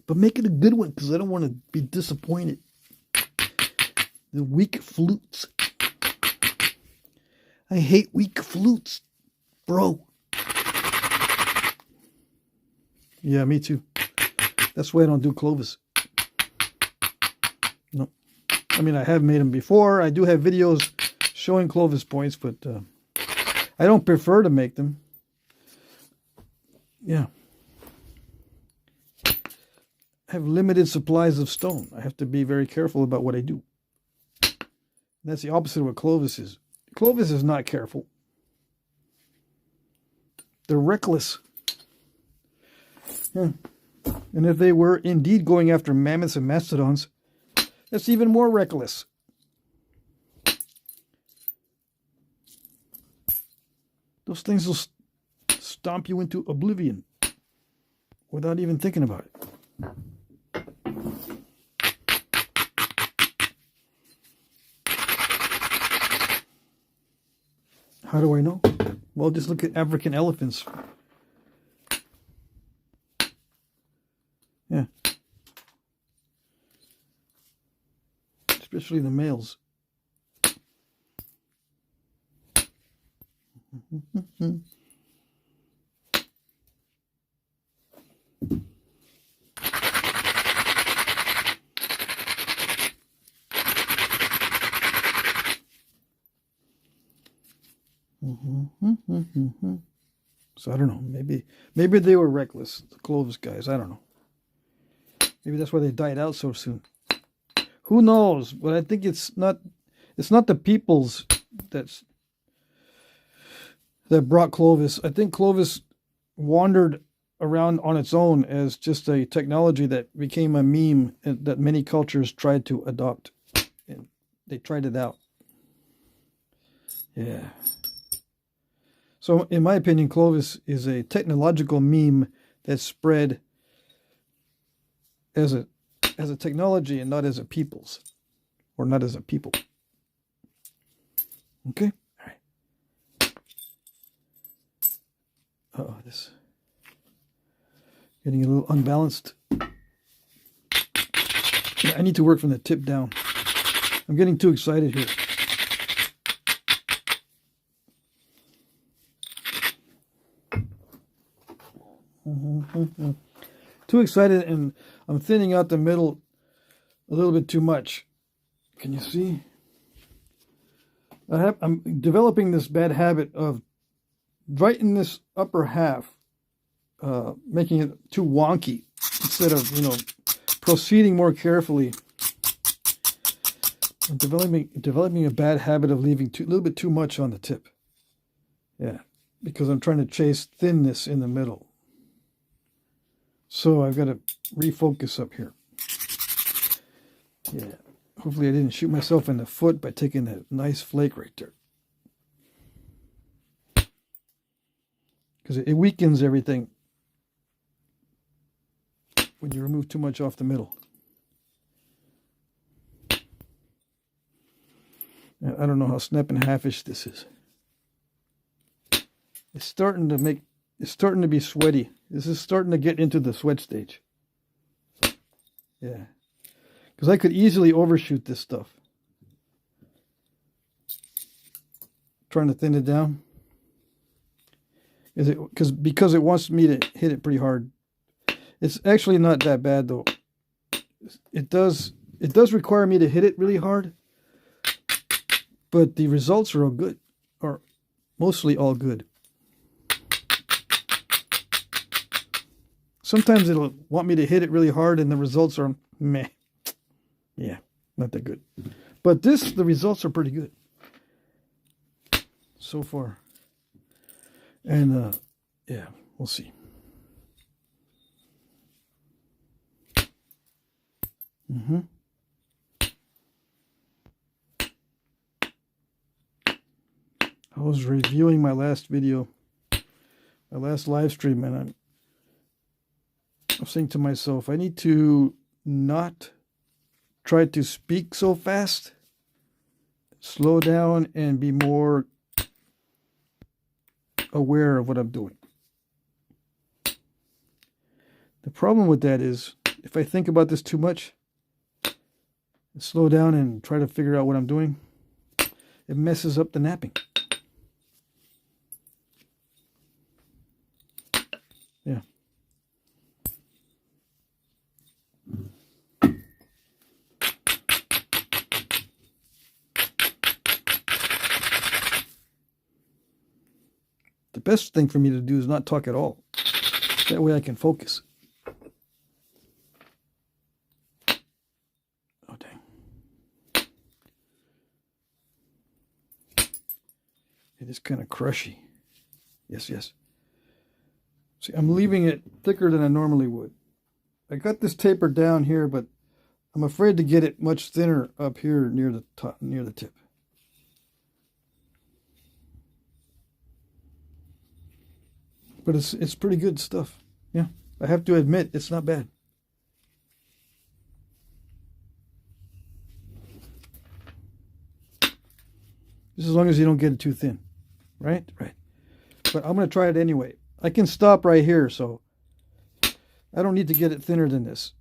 But make it a good one, because I don't want to be disappointed. The weak flutes. I hate weak flutes, bro. Yeah, me too. That's why I don't do Clovis. No. I mean, I have made them before. I do have videos showing Clovis points, but I don't prefer to make them. Yeah. I have limited supplies of stone. I have to be very careful about what I do. And that's the opposite of what Clovis is. Clovis is not careful. They're reckless. Yeah. And if they were indeed going after mammoths and mastodons, that's even more reckless. Those things will stomp you into oblivion without even thinking about it. How do I know? Well, just look at African elephants. Yeah. Especially the males. So I don't know. Maybe they were reckless, the Clovis guys. I don't know. Maybe that's why they died out so soon. Who knows? But I think it's not the peoples that brought Clovis. I think Clovis wandered around on its own as just a technology that became a meme that many cultures tried to adopt. And they tried it out. Yeah. So in my opinion, Clovis is a technological meme that spread as a technology and not as a people's, or not as a people. Okay? All right. Uh-oh, this getting a little unbalanced. Yeah, I need to work from the tip down. I'm getting too excited here. Too excited, and I'm thinning out the middle a little bit too much. Can you see? I'm developing this bad habit of right in this upper half, making it too wonky instead of, proceeding more carefully. I'm developing a bad habit of leaving a little bit too much on the tip. Yeah, because I'm trying to chase thinness in the middle. So I've got to refocus up here. Yeah. Hopefully I didn't shoot myself in the foot by taking that nice flake right there. Because it weakens everything when you remove too much off the middle. I don't know how snap and halfish this is. It's starting to be sweaty. This is starting to get into the sweat stage. Yeah. Because I could easily overshoot this stuff. Trying to thin it down. Because it wants me to hit it pretty hard. It's actually not that bad though. It does require me to hit it really hard. But the results are all good. Or mostly all good. Sometimes it'll want me to hit it really hard and the results are meh. Yeah, not that good. But the results are pretty good. So far. And, yeah, we'll see. I was reviewing my last video, my last live stream, and I was saying to myself, I need to not try to speak so fast, slow down, and be more aware of what I'm doing. The problem with that is, if I think about this too much, slow down and try to figure out what I'm doing, it messes up the napping. Yeah. The best thing for me to do is not talk at all. That way I can focus. Oh, dang. It is kind of crushy. Yes, yes. See, I'm leaving it thicker than I normally would. I got this taper down here, but I'm afraid to get it much thinner up here near the top, near the tip. But it's pretty good stuff. Yeah, I have to admit, it's not bad. Just as long as you don't get it too thin. Right? Right. But I'm going to try it anyway. I can stop right here, so I don't need to get it thinner than this.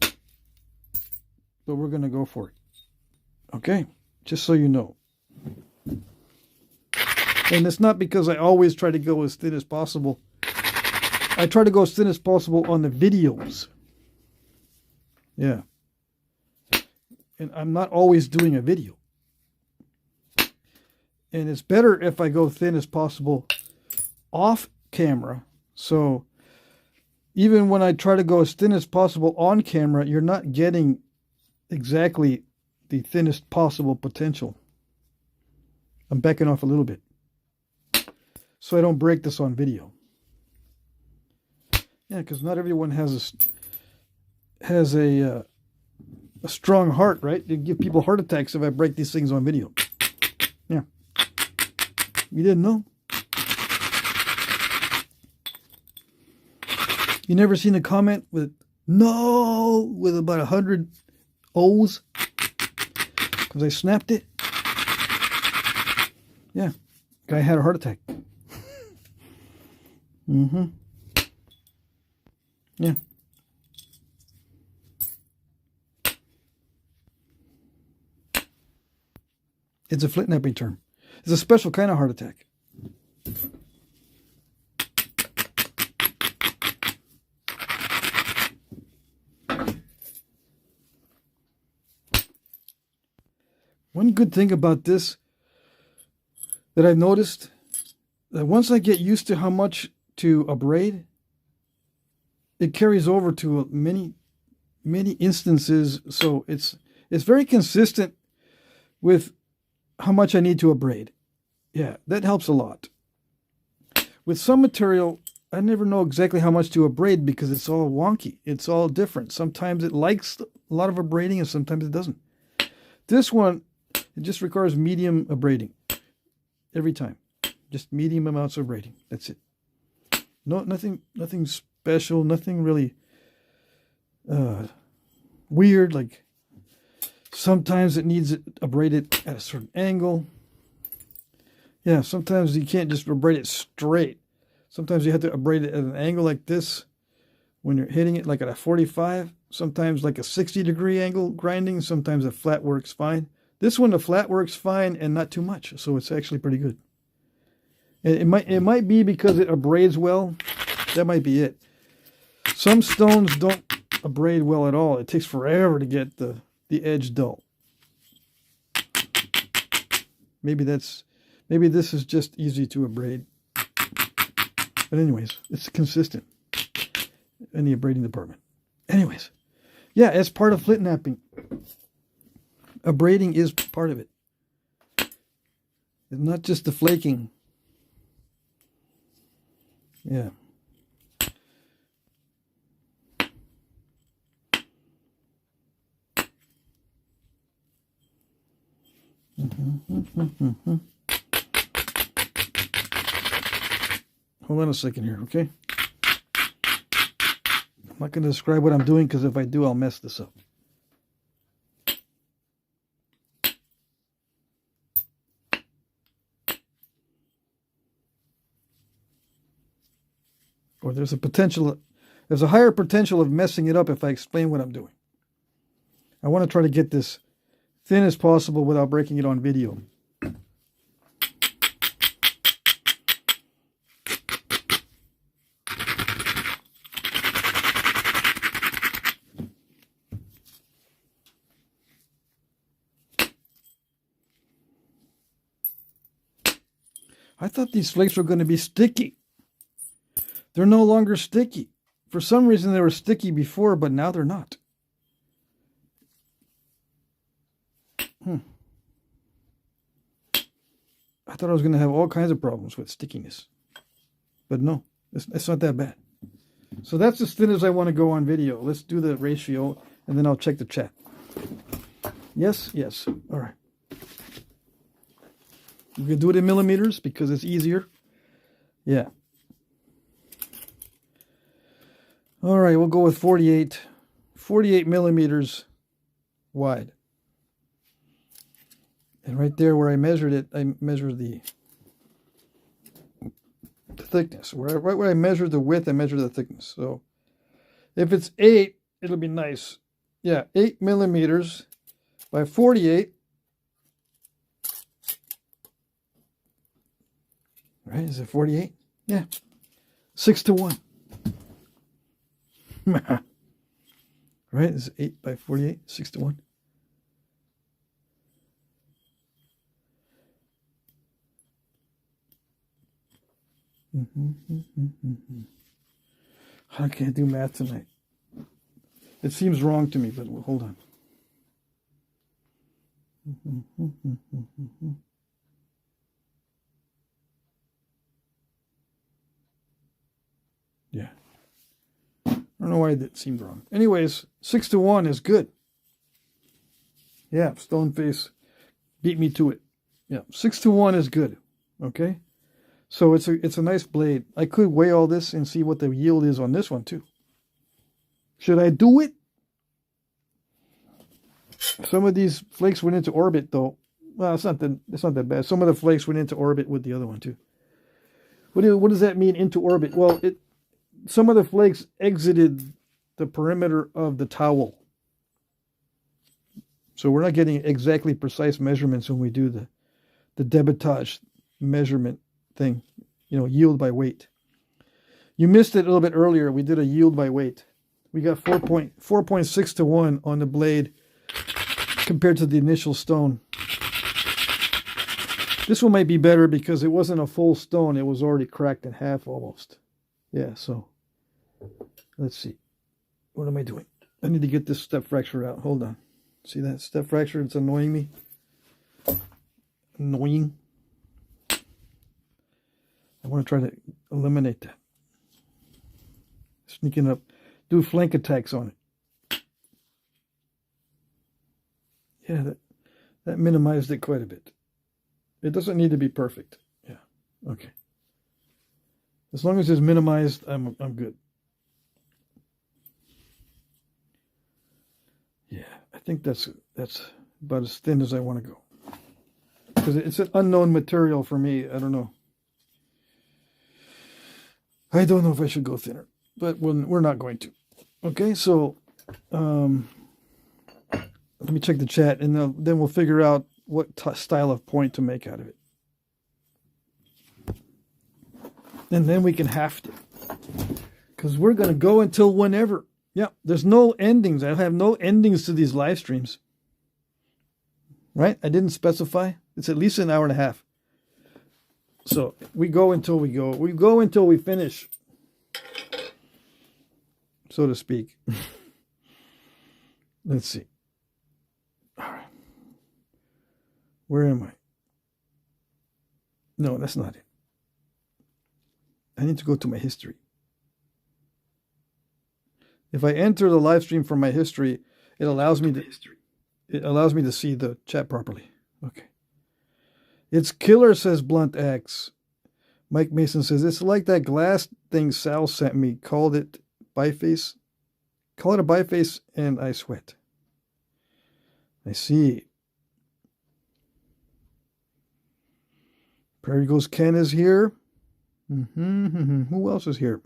But we're going to go for it. Okay? Just so you know. And it's not because I always try to go as thin as possible. I try to go as thin as possible on the videos. Yeah. And I'm not always doing a video. And it's better if I go thin as possible off camera. So even when I try to go as thin as possible on camera, you're not getting exactly the thinnest possible potential. I'm backing off a little bit so I don't break this on video. Yeah, because not everyone has a strong heart, right? You give people heart attacks if I break these things on video. Yeah. You didn't know? You never seen a comment with no with about 100 O's because I snapped it? Yeah. Guy had a heart attack. Mm-hmm. Yeah. It's a Flintknapping term. It's a special kind of heart attack. One good thing about this that I've noticed, that once I get used to how much to abrade, it carries over to many instances. So it's very consistent with how much I need to abrade. Yeah, that helps a lot. With some material, I never know exactly how much to abrade because it's all wonky. It's all different. Sometimes it likes a lot of abrading and sometimes it doesn't. This one, it just requires medium abrading every time. Just medium amounts of abrading. That's it. No, nothing special. Nothing really weird. Like sometimes it needs it abraded at a certain angle. Yeah, sometimes you can't just abrade it straight. Sometimes you have to abrade it at an angle like this when you're hitting it, like at a 45. Sometimes like a 60-degree angle grinding. Sometimes a flat works fine. This one, the flat works fine and not too much, so it's actually pretty good. And it might be because it abrades well. That might be it. Some stones don't abrade well at all. It takes forever to get the edge dull. Maybe this is just easy to abrade. But anyways, it's consistent in the abrading department. Anyways, yeah, as part of Flintknapping, abrading is part of it. It's not just the flaking. Yeah. Hold on a second here, okay? I'm not going to describe what I'm doing because if I do, I'll mess this up. Or there's a higher potential of messing it up if I explain what I'm doing. I want to try to get this thin as possible without breaking it on video. I thought these flakes were going to be sticky. They're no longer sticky. For some reason they were sticky before, but now they're not. I thought I was going to have all kinds of problems with stickiness. But no, it's not that bad. So that's as thin as I want to go on video. Let's do the ratio, and then I'll check the chat. Yes, yes. All right. You can do it in millimeters because it's easier. Yeah. All right, we'll go with 48 millimeters wide. And right there where I measured it, I measured the thickness. Right where I measured the width, I measured the thickness. So if it's 8, it'll be nice. Yeah, 8 millimeters by 48. Right, is it 48? Yeah. 6:1. Right, is 8 by 48, 6:1. I can't do math tonight. It seems wrong to me, but hold on. Yeah. I don't know why that seemed wrong. Anyways, 6-1 is good. Yeah, Stoneface beat me to it. Yeah, 6-1 is good. Okay? So it's a nice blade. I could weigh all this and see what the yield is on this one too. Should I do it? Some of these flakes went into orbit though. Well, it's not that bad. Some of the flakes went into orbit with the other one too. What does that mean, into orbit? Well, some of the flakes exited the perimeter of the towel. So we're not getting exactly precise measurements when we do the debitage measurement thing, yield by weight. You missed it a little bit earlier. We did a yield by weight. We got 4.6-1 on the blade compared to the initial stone. This one might be better because it wasn't a full stone. It was already cracked in half almost. Yeah, so let's see. What am I doing? I need to get this step fracture out. Hold on. See that step fracture? It's annoying me. Annoying. I want to try to eliminate that. Sneaking up. Do flank attacks on it. Yeah, that minimized it quite a bit. It doesn't need to be perfect. Yeah. Okay. As long as it's minimized, I'm good. Yeah, I think that's about as thin as I want to go. Because it's an unknown material for me. I don't know. I don't know if I should go thinner, but we're not going to. Okay, so let me check the chat, and then we'll figure out what style of point to make out of it. And then we can haft it. Because we're going to go until whenever. Yeah, there's no endings. I have no endings to these live streams. Right? I didn't specify. It's at least an hour and a half. So we go until we go. We go until we finish, so to speak. Let's see. All right. Where am I? No, that's not it. I need to go to my history. If I enter the live stream from my history, it allows me to see the chat properly. Okay. It's killer, says Blunt X. Mike Mason says, it's like that glass thing Sal sent me. Called it biface. Call it a biface and I sweat. I see. Prairie Ghost Ken is here. Who else is here?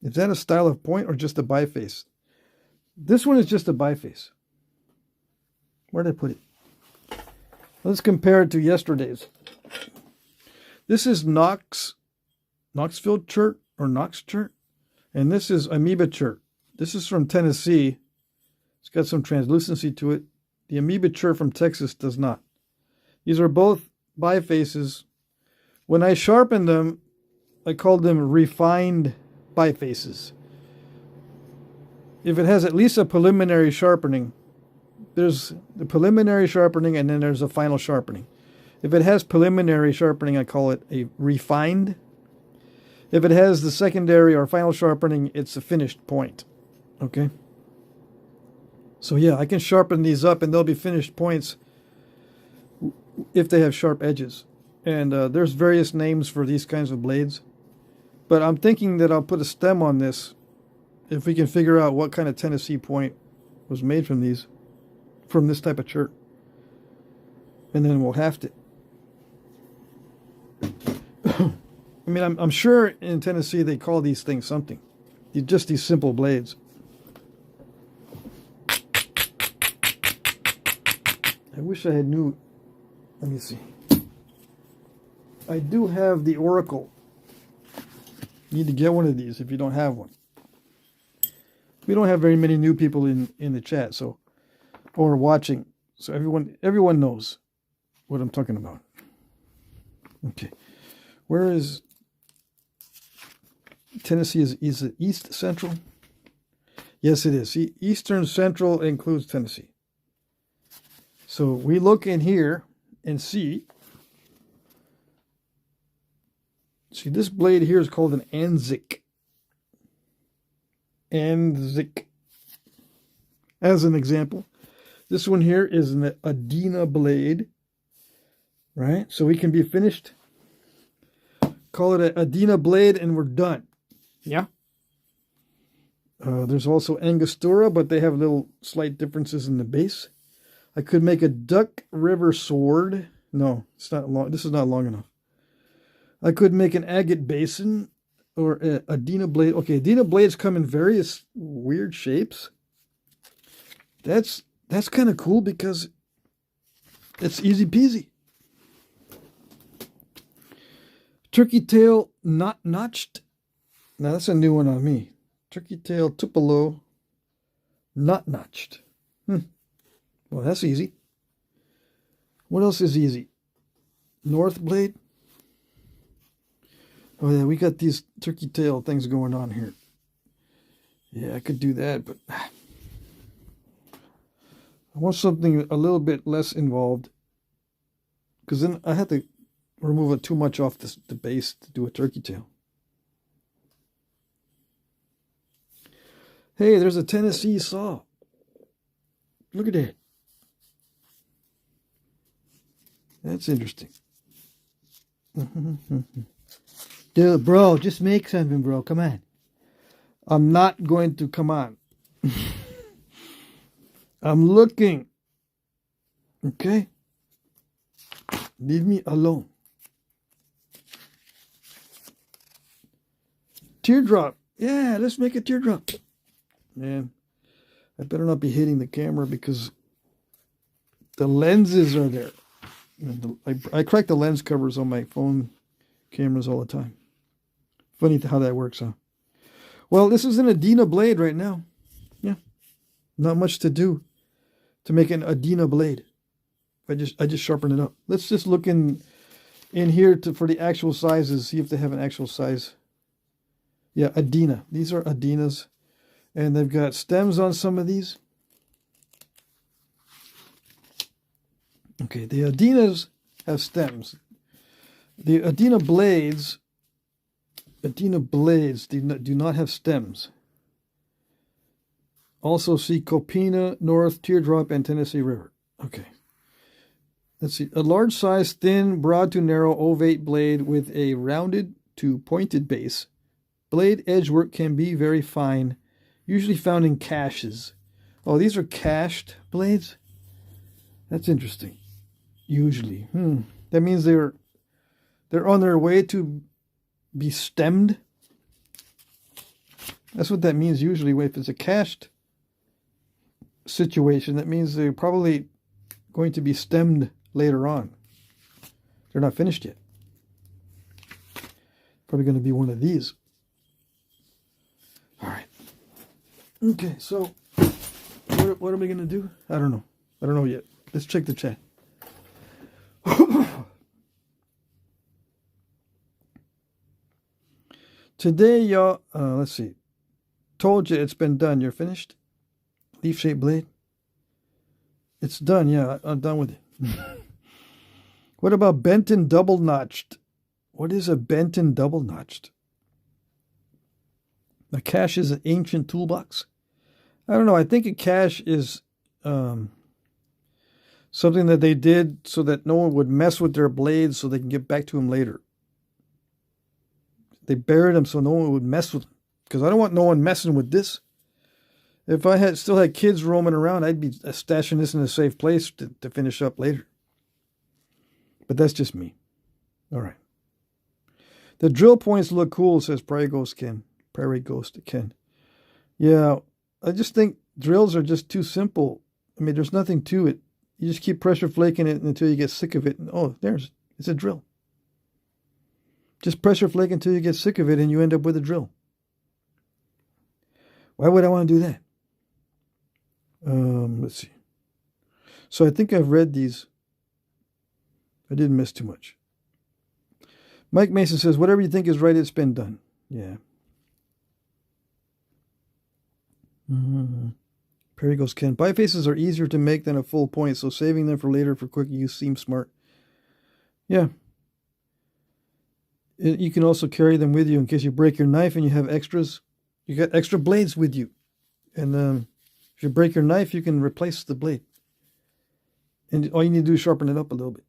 Is that a style of point or just a biface? This one is just a biface. Where did I put it? Let's compare it to yesterday's. This is Knoxville chert or Knox chert. And this is Amoeba chert. This is from Tennessee. It's got some translucency to it. The Amoeba chert from Texas does not. These are both bifaces. When I sharpened them, I called them refined bifaces. If it has at least a preliminary sharpening, there's the preliminary sharpening and then there's a final sharpening. If it has preliminary sharpening, I call it a refined. If it has the secondary or final sharpening, it's a finished point. Okay? So yeah, I can sharpen these up and they'll be finished points if they have sharp edges. And there's various names for these kinds of blades. But I'm thinking that I'll put a stem on this if we can figure out what kind of Tennessee point was made from these, from this type of chert. And then we'll haft it. I mean, I'm sure in Tennessee they call these things something. Just these simple blades. I wish I had knew. Let me see. I do have the Oracle. You need to get one of these if you don't have one. We don't have very many new people in the chat, so, or watching. So everyone knows what I'm talking about. Okay. Where is Tennessee? Is it East Central? Yes, it is. Eastern Central includes Tennessee. So we look in here and see this blade here is called an Anzik. Anzik. As an example, this one here is an Adina blade, right? So we can be finished. Call it an Adina blade and we're done. Yeah. There's also Angostura, but they have little slight differences in the base. I could make a Duck River sword. No, it's not long. This is not long enough. I could make an agate basin or a Adina blade. Okay, Adina blades come in various weird shapes. That's kind of cool because it's easy peasy. Turkey tail not notched. Now that's a new one on me. Turkey tail Tupelo not notched. Well, that's easy. What else is easy? North blade. Oh yeah, we got these turkey tail things going on here. Yeah, I could do that, but I want something a little bit less involved. Because then I have to remove it too much off the base to do a turkey tail. Hey, there's a Tennessee saw. Look at that. That's interesting. Dude, bro, just make something, bro. Come on. I'm not going to come on. I'm looking. Okay? Leave me alone. Teardrop. Yeah, let's make a teardrop. Man, I better not be hitting the camera because the lenses are there. I crack the lens covers on my phone cameras all the time. Funny how that works, huh? Well, this is an Adina blade right now. Yeah. Not much to do to make an Adina blade. I just sharpen it up. Let's just look in here for the actual sizes, see if they have an actual size. Yeah, Adina. These are Adinas. And they've got stems on some of these. Okay, the Adinas have stems. The Adina blades do not have stems. Also see Copina, North, Teardrop, and Tennessee River. Okay. Let's see. A large size, thin, broad to narrow, ovate blade with a rounded to pointed base. Blade edge work can be very fine, usually found in caches. Oh, these are cached blades? That's interesting. Usually. That means they're on their way to be stemmed. That's what that means usually. If it's a cached situation, that means they're probably going to be stemmed later on. They're not finished yet. Probably going to be one of these. All right. Okay, so what are we going to do? I don't know. I don't know yet. Let's check the chat. Today, y'all, let's see. Told you it's been done. You're finished? Leaf-shaped blade? It's done, yeah. I'm done with it. What about Benton double-notched? What is a Benton double-notched? A cache is an ancient toolbox? I don't know. I think a cache is something that they did so that no one would mess with their blades so they can get back to them later. They buried them so no one would mess with them. Because I don't want no one messing with this. If I still had kids roaming around, I'd be stashing this in a safe place to finish up later. But that's just me. All right. The drill points look cool, says Prairie Ghost Ken. Yeah, I just think drills are just too simple. I mean, there's nothing to it. You just keep pressure flaking it until you get sick of it. And, oh, it's a drill. Just pressure flake until you get sick of it and you end up with a drill. Why would I want to do that? Let's see. So I think I've read these. I didn't miss too much. Mike Mason says, whatever you think is right, it's been done. Yeah. Perry goes, Ken, bifaces are easier to make than a full point, so saving them for later for quick use seems smart. Yeah. You can also carry them with you in case you break your knife and you have extras. You got extra blades with you. And if you break your knife, you can replace the blade. And all you need to do is sharpen it up a little bit.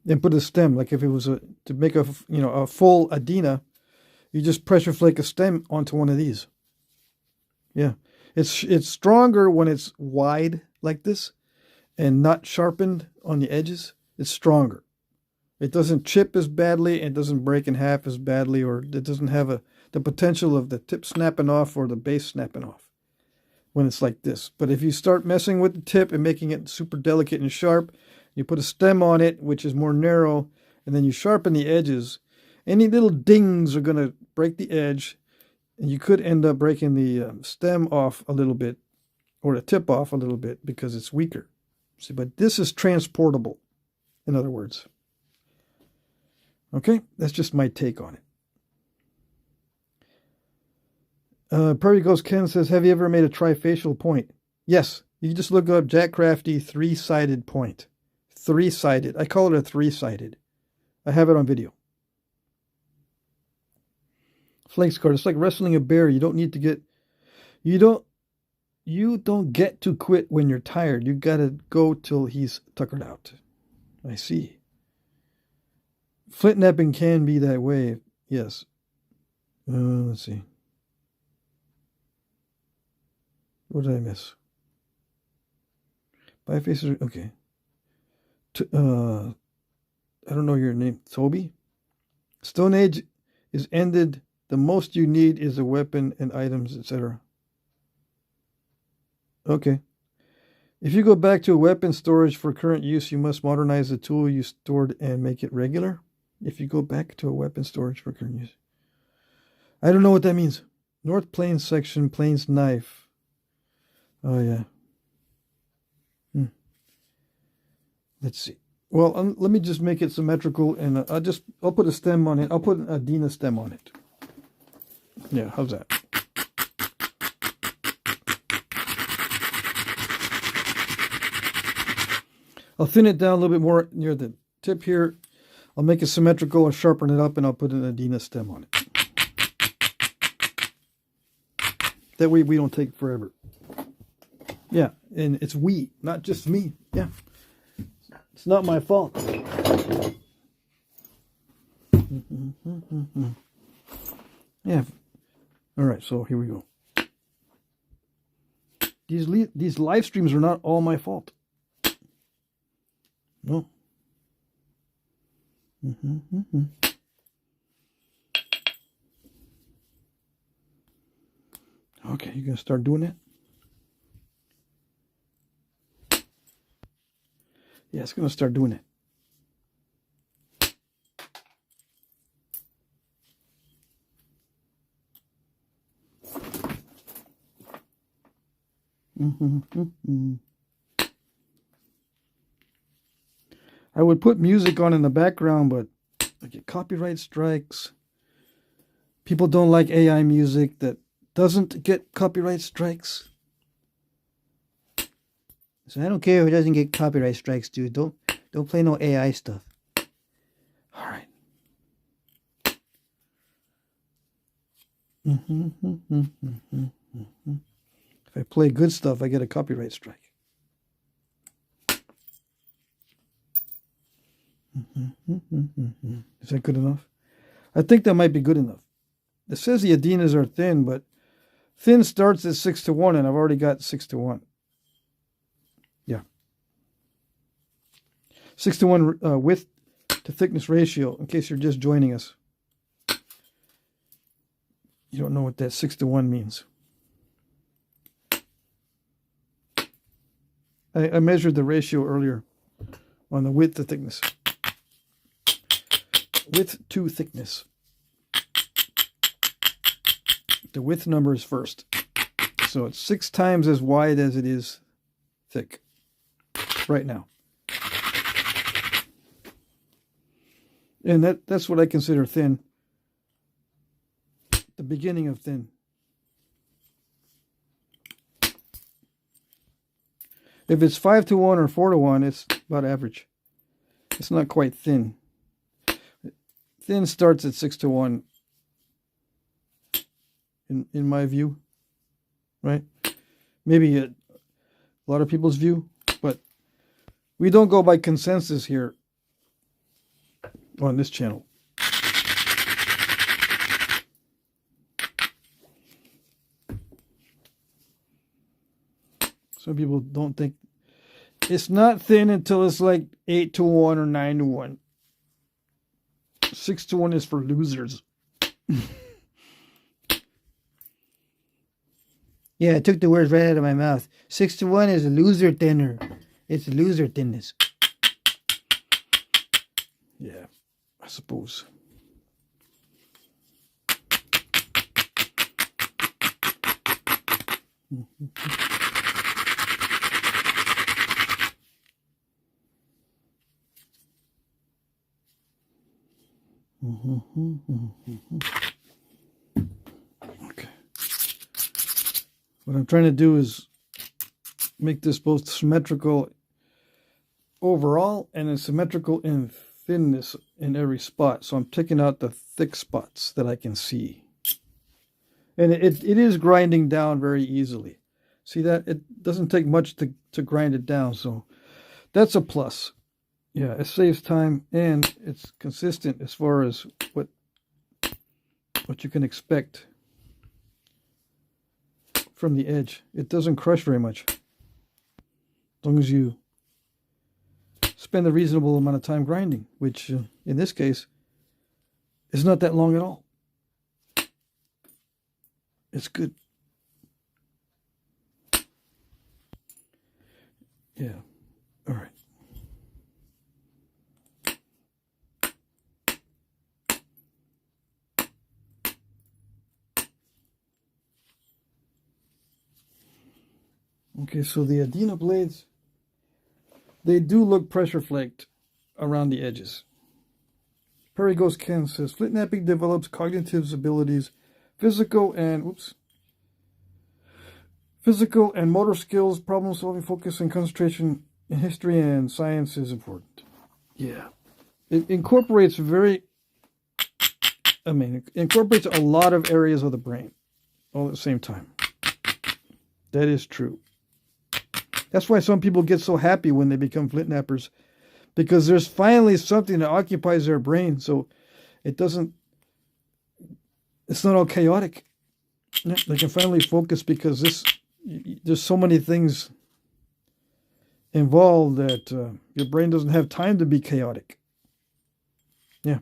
And put a stem, like if it was to make a full Adina, you just pressure flake a stem onto one of these. Yeah. It's stronger when it's wide like this and not sharpened on the edges. It's stronger. It doesn't chip as badly, it doesn't break in half as badly, or it doesn't have the potential of the tip snapping off or the base snapping off when it's like this. But if you start messing with the tip and making it super delicate and sharp, you put a stem on it, which is more narrow, and then you sharpen the edges, any little dings are going to break the edge, and you could end up breaking the stem off a little bit, or the tip off a little bit, because it's weaker. See, but this is transportable, in other words. Okay, that's just my take on it. Prairie Ghost Ken says, have you ever made a trifacial point? Yes, you just look up Jack Crafty 3-sided point. 3-sided. I call it a 3-sided. I have it on video. Flank's card. It's like wrestling a bear. You don't need to get... You don't get to quit when you're tired. You gotta go till he's tuckered out. I see. Flintnapping can be that way. Yes. Let's see. What did I miss? Bifaces. Okay. I don't know your name. Toby? Stone Age is ended. The most you need is a weapon and items, etc. Okay. If you go back to a weapon storage for current use, you must modernize the tool you stored and make it regular. If you go back to a weapon storage for current use. I don't know what that means. North Plains section, Plains knife. Oh, yeah. Let's see. Well, let me just make it symmetrical, and I'll put a stem on it. I'll put an Adina stem on it. Yeah, how's that? I'll thin it down a little bit more near the tip here. I'll make it symmetrical or sharpen it up, and I'll put an Adina stem on it. That way we don't take forever. Yeah, and it's we, not just me. Yeah. It's not my fault. Yeah. All right, so here we go. These live streams are not all my fault. No. Okay, you gonna start doing it? Yeah, it's gonna start doing it. I would put music on in the background, but I get copyright strikes. People don't like AI music that doesn't get copyright strikes. So I don't care if it doesn't get copyright strikes, dude. Don't play no AI stuff. All right. If I play good stuff, I get a copyright strike. Is that good enough? I think that might be good enough. It says the Adinas are thin, but thin starts at 6:1, and I've already got 6:1. Yeah. 6:1 width to thickness ratio, in case you're just joining us. You don't know what that 6:1 means. I measured the ratio earlier on the width to thickness. Width to thickness. The width number is first. So it's 6 times as wide as it is thick right now. And that's what I consider thin. The beginning of thin. If it's 5-to-1 or 4-to-1, it's about average. It's not quite thin. Thin starts at 6-to-1, in my view, right? Maybe a lot of people's view, but we don't go by consensus here on this channel. Some people don't think it's not thin until it's like 8-to-1 or 9-to-1. 6-to-1 is for losers. Yeah, I took the words right out of my mouth. 6-to-1 is a loser thinner. It's loser thinness. Yeah, I suppose. Okay. What I'm trying to do is make this both symmetrical overall and then symmetrical in thinness in every spot. So I'm picking out the thick spots that I can see. And it is grinding down very easily. See that? It doesn't take much to grind it down. So that's a plus. Yeah, it saves time and it's consistent as far as what you can expect from the edge. It doesn't crush very much. As long as you spend a reasonable amount of time grinding, which in this case is not that long at all. It's good. Yeah. All right. Okay, so the Adina blades, they do look pressure flaked around the edges. Perigos Ken says, Flintknapping develops cognitive abilities, physical and motor skills, problem solving, focus and concentration in history and science is important. Yeah. It incorporates it incorporates a lot of areas of the brain all at the same time. That is true. That's why some people get so happy when they become Flintknappers, because there's finally something that occupies their brain, so it's not all chaotic. They can finally focus because there's so many things involved that your brain doesn't have time to be chaotic. Yeah.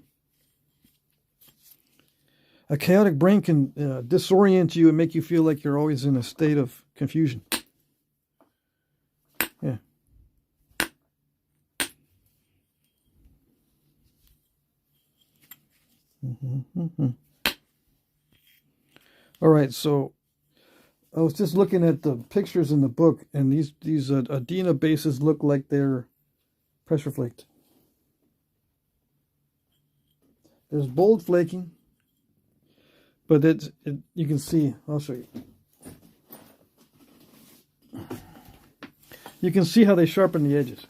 A chaotic brain can disorient you and make you feel like you're always in a state of confusion. Yeah. All right, so I was just looking at the pictures in the book, and these Adina bases look like they're pressure flaked. There's bold flaking, but you can see. I'll show you. You can see how they sharpen the edges.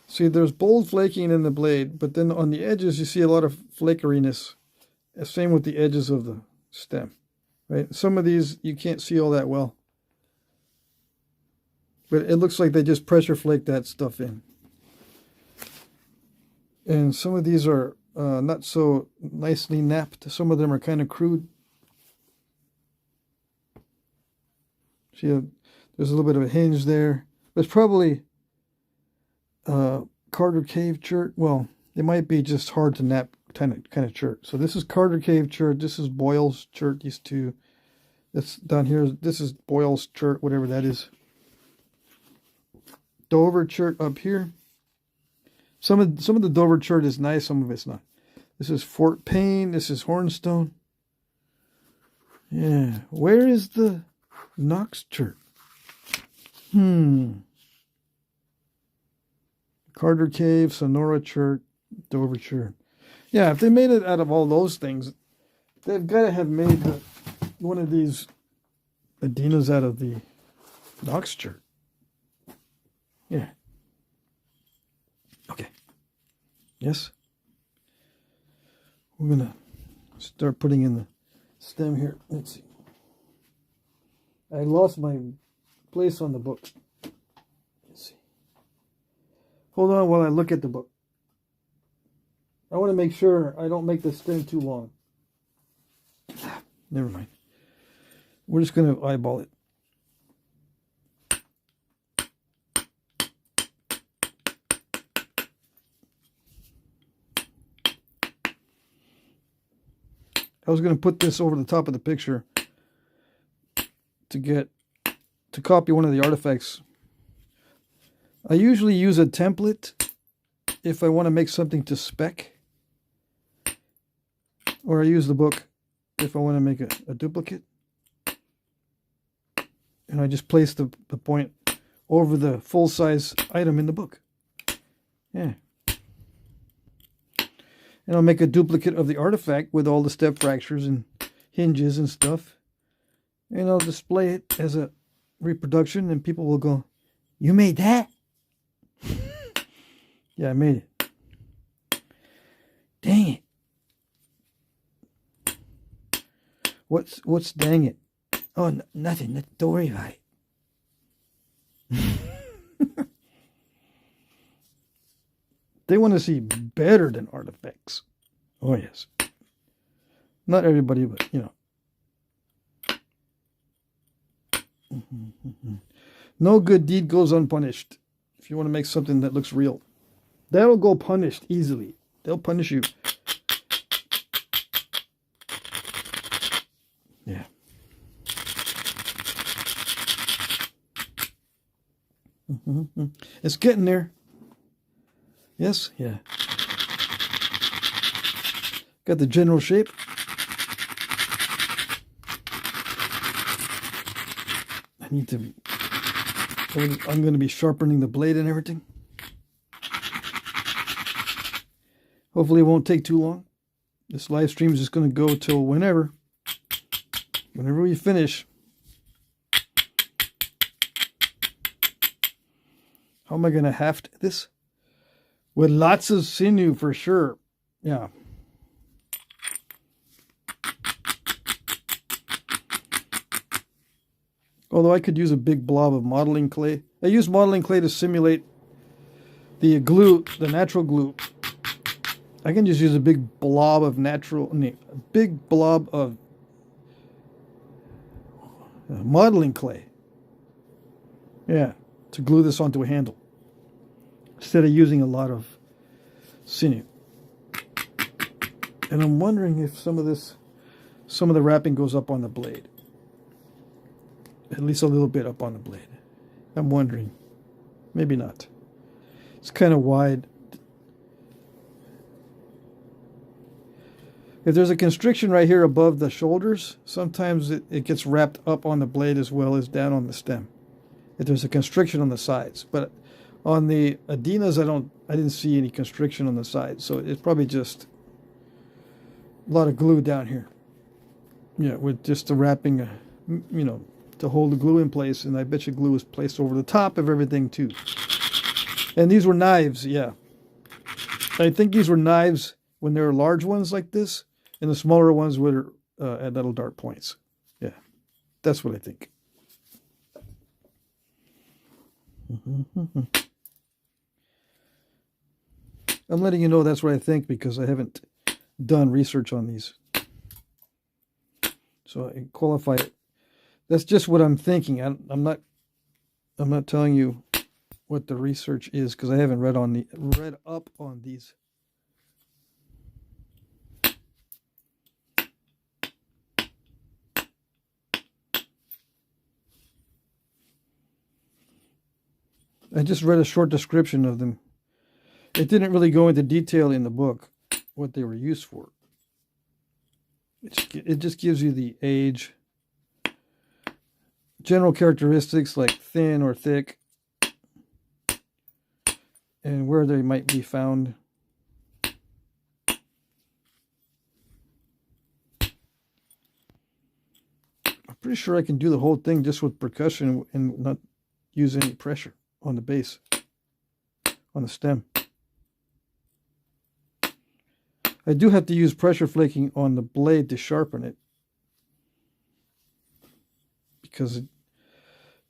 See, there's bold flaking in the blade, but then on the edges you see a lot of flakeriness. Same with the edges of the stem, right? Some of these you can't see all that well, but it looks like they just pressure flake that stuff in. And some of these are not so nicely napped. Some of them are kind of crude. See, there's a little bit of a hinge there. It's probably Carter Cave chert. Well, it might be just hard to nap kind of chert. So this is Carter Cave chert. This is Boyle's chert. These two. That's down here. This is Boyle's chert, whatever that is. Dover chert up here. Some of the Dover chert is nice. Some of it's not. This is Fort Payne. This is Hornstone. Yeah. Where is the Knox chert? Carter Cave, Sonora chert. The overture. Yeah, if they made it out of all those things, they've got to have made one of these Adinas out of the Knox shirt. Yeah. Okay. Yes. We're going to start putting in the stem here. Let's see. I lost my place on the book. Let's see. Hold on while I look at the book. I want to make sure I don't make the stem too long. Never mind. We're just going to eyeball it. I was going to put this over the top of the picture to copy one of the artifacts. I usually use a template if I want to make something to spec, or I use the book if I want to make a duplicate, and I just place the point over the full-size item in the book. Yeah. And I'll make a duplicate of the artifact with all the step fractures and hinges and stuff. And I'll display it as a reproduction, and people will go, "You made that?" Yeah, I made it. Dang it. What's dang it? Oh, nothing. Don't worry about it. They want to see better than artifacts. Oh, yes. Not everybody, but, you know. No good deed goes unpunished. If you want to make something that looks real, that'll go punished easily. They'll punish you. Yeah. It's getting there. Yes, yeah. Got the general shape. I'm going to be sharpening the blade and everything. Hopefully it won't take too long. This live stream is just going to go till whenever we finish. How am I going to haft this? With lots of sinew for sure. Yeah. Although I could use a big blob of modeling clay. I use modeling clay to simulate the glue, the natural glue. I can just use a big blob of modeling clay. Yeah, to glue this onto a handle, instead of using a lot of sinew. And I'm wondering if some of the wrapping goes up on the blade. At least a little bit up on the blade. I'm wondering. Maybe not. It's kind of wide. If there's a constriction right here above the shoulders, sometimes it gets wrapped up on the blade as well as down on the stem. If there's a constriction on the sides. But on the Adinas, I didn't see any constriction on the sides. So it's probably just a lot of glue down here. Yeah, with just the wrapping, to hold the glue in place. And I bet you glue was placed over the top of everything too. And these were knives, yeah. I think these were knives when there were large ones like this, and the smaller ones were at little dart points. Yeah, that's what I think. I'm letting you know that's what I think because I haven't done research on these. So I qualify it. That's just what I'm thinking. I'm not telling you what the research is because I haven't read up on these. I just read a short description of them. It didn't really go into detail in the book what they were used for. It just gives you the age, general characteristics like thin or thick, and where they might be found. Pretty sure I can do the whole thing just with percussion and not use any pressure on the base, on the stem. I do have to use pressure flaking on the blade to sharpen it, because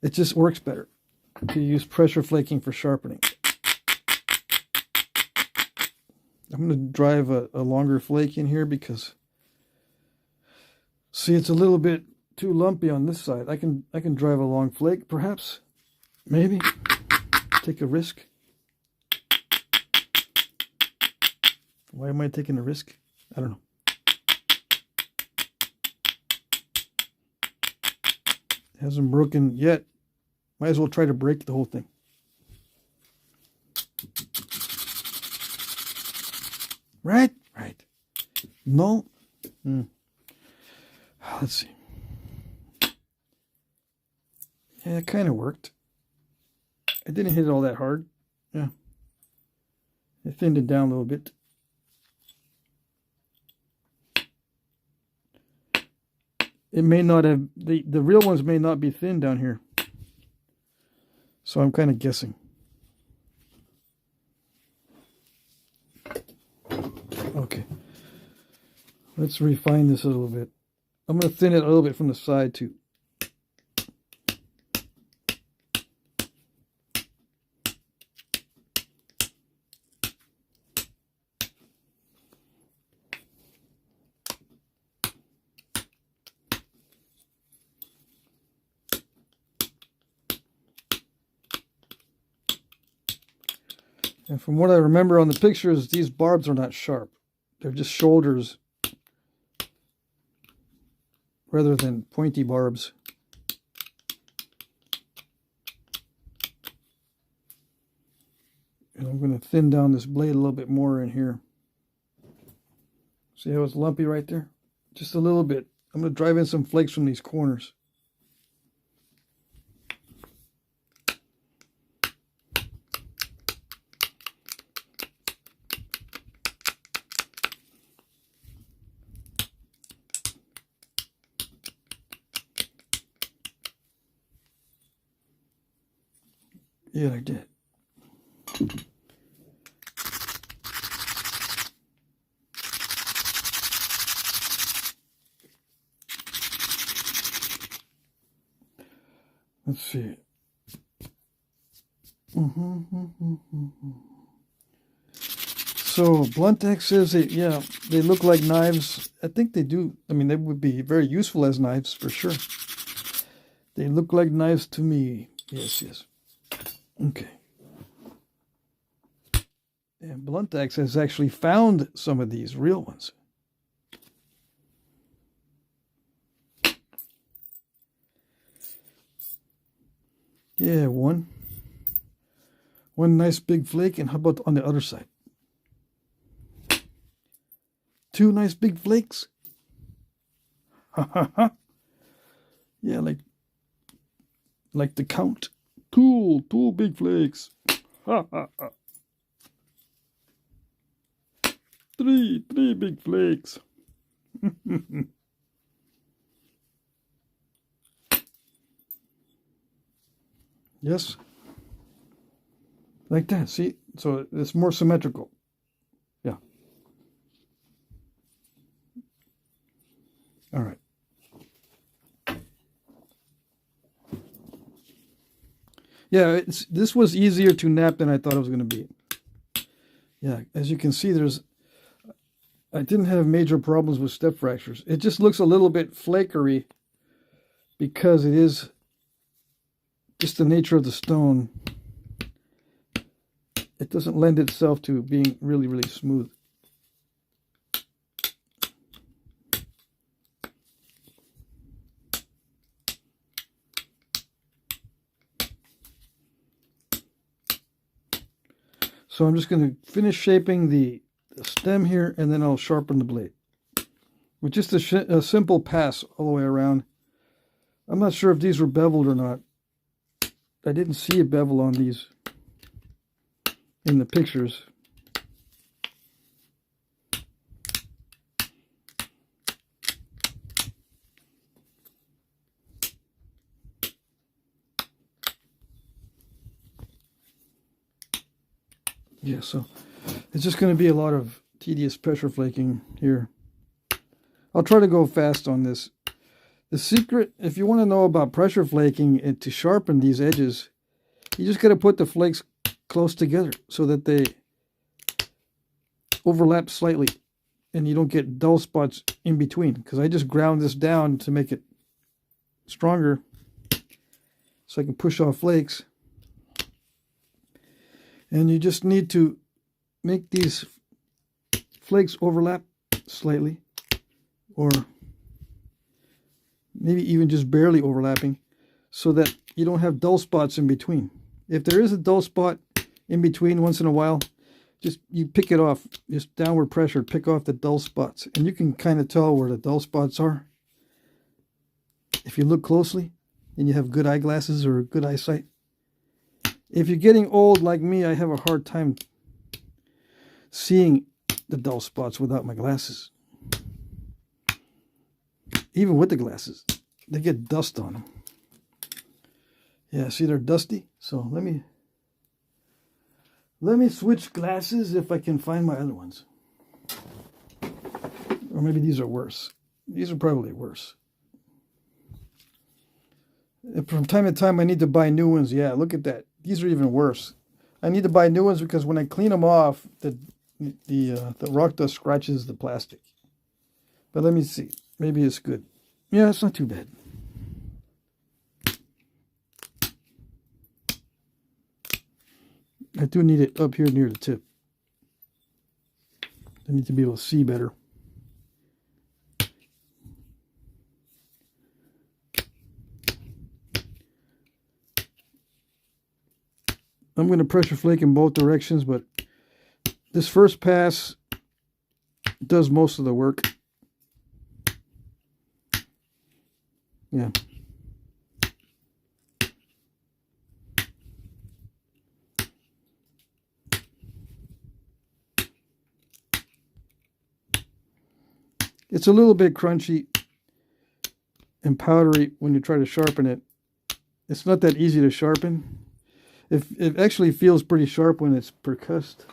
it just works better to use pressure flaking for sharpening. I'm going to drive a longer flake in here because, see, it's a little bit too lumpy on this side. I can drive a long flake, perhaps, maybe, take a risk. Why am I taking a risk? I don't know. It hasn't broken yet. Might as well try to break the whole thing. Right? Right. No? Let's see. Yeah, it kind of worked. I didn't hit it all that hard. Yeah. I thinned it down a little bit. It may not have, the real ones may not be thin down here. So I'm kind of guessing. Okay. Let's refine this a little bit. I'm going to thin it a little bit from the side too. And from what I remember on the pictures, these barbs are not sharp. They're just shoulders rather than pointy barbs. And I'm going to thin down this blade a little bit more in here. See how it's lumpy right there? Just a little bit. I'm going to drive in some flakes from these corners. Yeah, I did. Let's see. So Blunt X says that, yeah, they look like knives. I think they do. I mean, they would be very useful as knives for sure. They look like knives to me. Yes, yes. Okay. And Blunt X has actually found some of these real ones. Yeah, one nice big flake, and how about on the other side? Two nice big flakes. Yeah, like the count. Two big flakes. Three big flakes. Yes. Like that. See? So it's more symmetrical. Yeah. All right. Yeah, this was easier to nap than I thought it was going to be. Yeah, as you can see, I didn't have major problems with step fractures. It just looks a little bit flakery because it is just the nature of the stone. It doesn't lend itself to being really, really smooth. So I'm just going to finish shaping the stem here, and then I'll sharpen the blade with just a simple pass all the way around. I'm not sure if these were beveled or not. I didn't see a bevel on these in the pictures. Yeah, so it's just going to be a lot of tedious pressure flaking here. I'll try to go fast on this. The secret, if you want to know about pressure flaking and to sharpen these edges, you just got to put the flakes close together so that they overlap slightly and you don't get dull spots in between. Because I just ground this down to make it stronger so I can push off flakes. And you just need to make these flakes overlap slightly, or maybe even just barely overlapping, so that you don't have dull spots in between. If there is a dull spot in between once in a while, just you pick it off, just downward pressure, pick off the dull spots. And you can kind of tell where the dull spots are if you look closely and you have good eyeglasses or good eyesight. If you're getting old like me, I have a hard time seeing the dull spots without my glasses. Even with the glasses, they get dust on them. Yeah, see, they're dusty. So let me switch glasses if I can find my other ones. Or maybe these are worse. These are probably worse. From time to time, I need to buy new ones. Yeah, look at that. These are even worse. I need to buy new ones because when I clean them off, the rock dust scratches the plastic. But let me see. Maybe it's good. Yeah, it's not too bad. I do need it up here near the tip. I need to be able to see better. I'm going to pressure flake in both directions, but this first pass does most of the work. Yeah. It's a little bit crunchy and powdery when you try to sharpen it. It's not that easy to sharpen. It actually feels pretty sharp when it's percussed.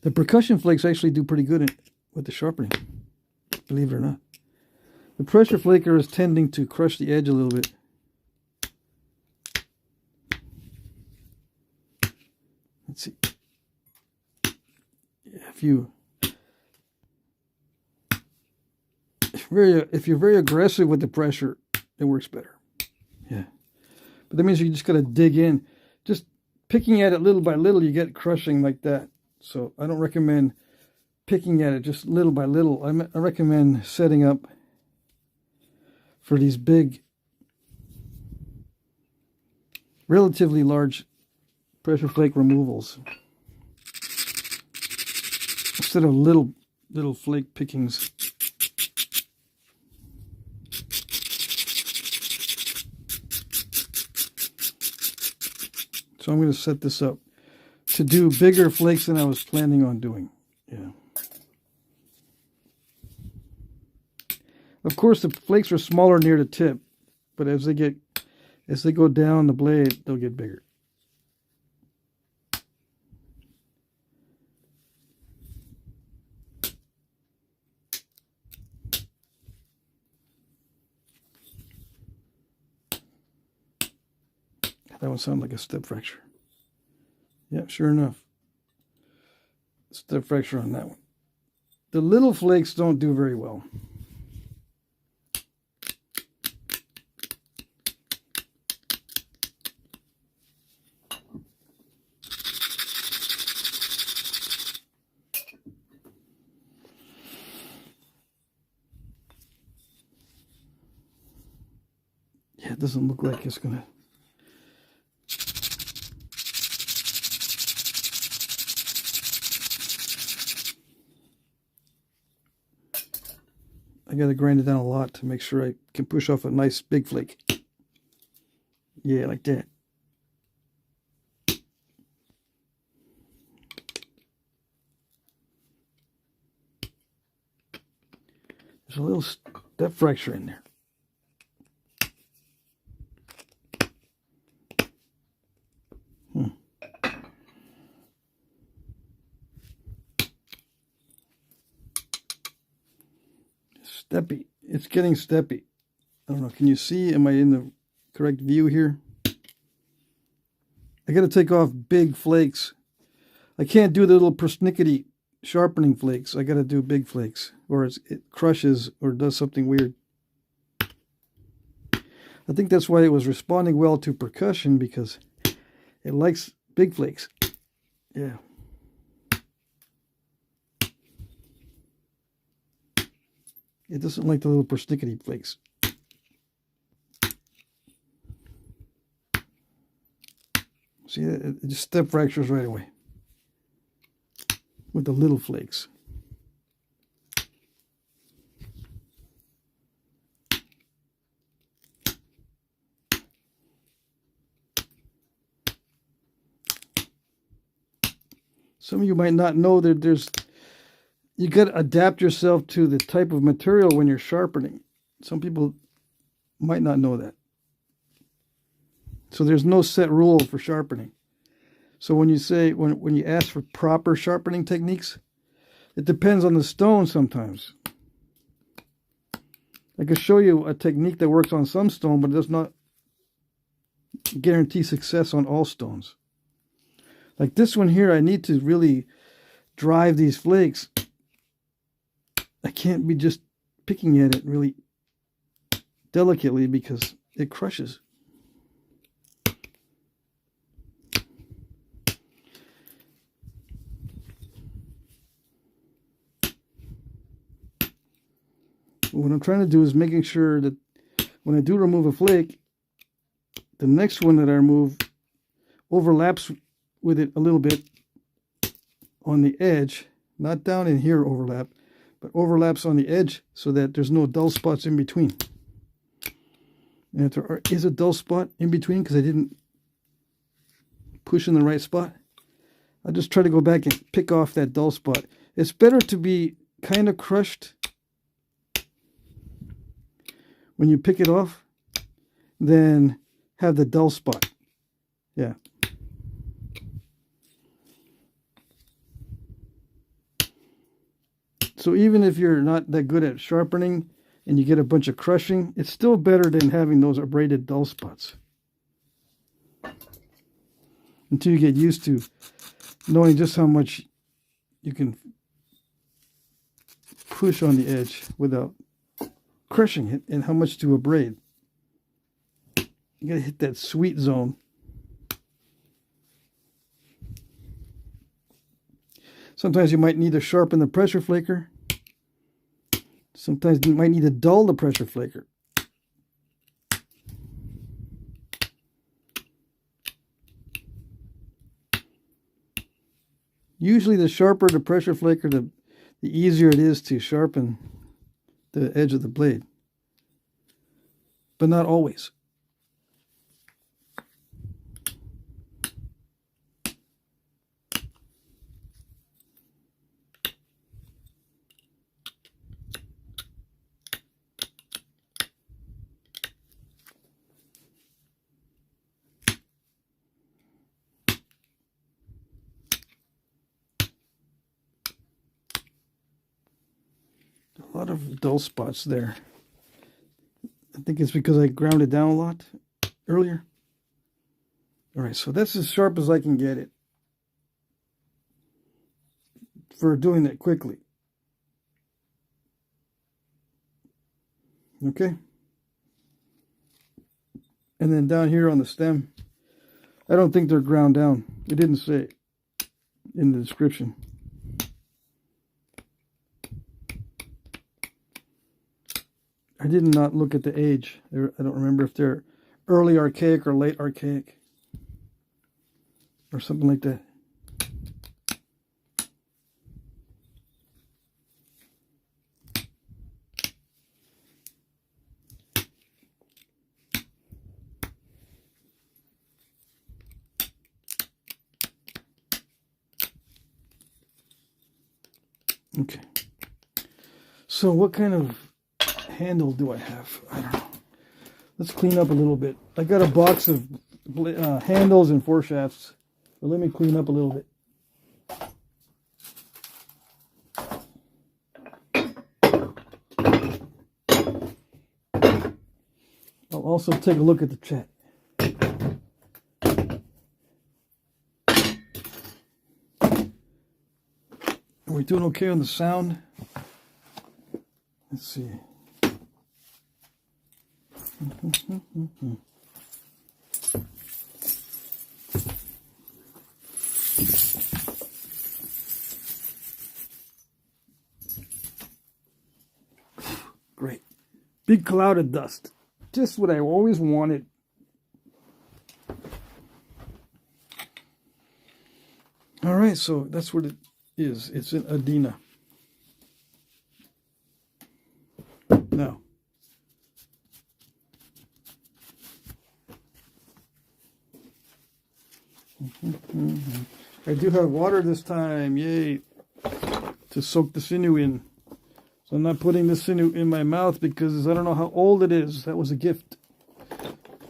The percussion flakes actually do pretty good with the sharpening, believe it or not. The pressure flaker is tending to crush the edge a little bit. Let's see. Yeah, if you're very aggressive with the pressure, it works better. Yeah. But that means you just got to dig in. Just picking at it little by little, you get crushing like that. So I don't recommend picking at it just little by little. I recommend setting up for these big, relatively large pressure flake removals instead of little flake pickings. So I'm going to set this up to do bigger flakes than I was planning on doing. Yeah. Of course, the flakes are smaller near the tip, but as they go down the blade, they'll get bigger. That one sounded like a step fracture. Yeah, sure enough. Step fracture on that one. The little flakes don't do very well. Yeah, it doesn't look like it's gonna. I got to grind it down a lot to make sure I can push off a nice big flake. Yeah, like that. There's a little step fracture in there. steppy. It's getting steppy. I don't know. Can you see? Am I in the correct view here? I got to take off big flakes. I can't do the little persnickety sharpening flakes. I got to do big flakes, or it crushes or does something weird. I think that's why it was responding well to percussion, because it likes big flakes. Yeah. It doesn't like the little persnickety flakes. See, it just step fractures right away with the little flakes. Some of you might not know that you got to adapt yourself to the type of material when you're sharpening. Some people might not know that. So there's no set rule for sharpening. So when you say, when you ask for proper sharpening techniques, it depends on the stone sometimes. I can show you a technique that works on some stone, but it does not guarantee success on all stones. Like this one here, I need to really drive these flakes. I can't be just picking at it really delicately because it crushes. What I'm trying to do is making sure that when I do remove a flake, the next one that I remove overlaps with it a little bit on the edge, not down in here overlap, but overlaps on the edge so that there's no dull spots in between. And if there is a dull spot in between because I didn't push in the right spot, I just try to go back and pick off that dull spot. It's better to be kind of crushed when you pick it off than have the dull spot. Yeah. So even if you're not that good at sharpening and you get a bunch of crushing, it's still better than having those abraded dull spots. Until you get used to knowing just how much you can push on the edge without crushing it and how much to abrade. You gotta hit that sweet zone. Sometimes you might need to sharpen the pressure flaker. Sometimes you might need to dull the pressure flaker. Usually the sharper the pressure flaker, the easier it is to sharpen the edge of the blade. But not always. A lot of dull spots there. I think it's because I ground it down a lot earlier. All right, so that's as sharp as I can get it for doing that quickly. Okay. And then down here on the stem, I don't think they're ground down. It didn't say in the description. I did not look at the age. I don't remember if they're early archaic or late archaic or something like that. Okay. So what kind of handle do I have? I don't know. Let's clean up a little bit. I got a box of handles and foreshafts, but let me clean up a little bit. I'll also take a look at the chat. Are we doing okay on the sound? Let's see. Great. Big cloud of dust. Just what I always wanted. All right, so that's what it is. It's in Adina. Now, I do have water this time, yay, to soak the sinew in. So I'm not putting the sinew in my mouth because I don't know how old it is. That was a gift.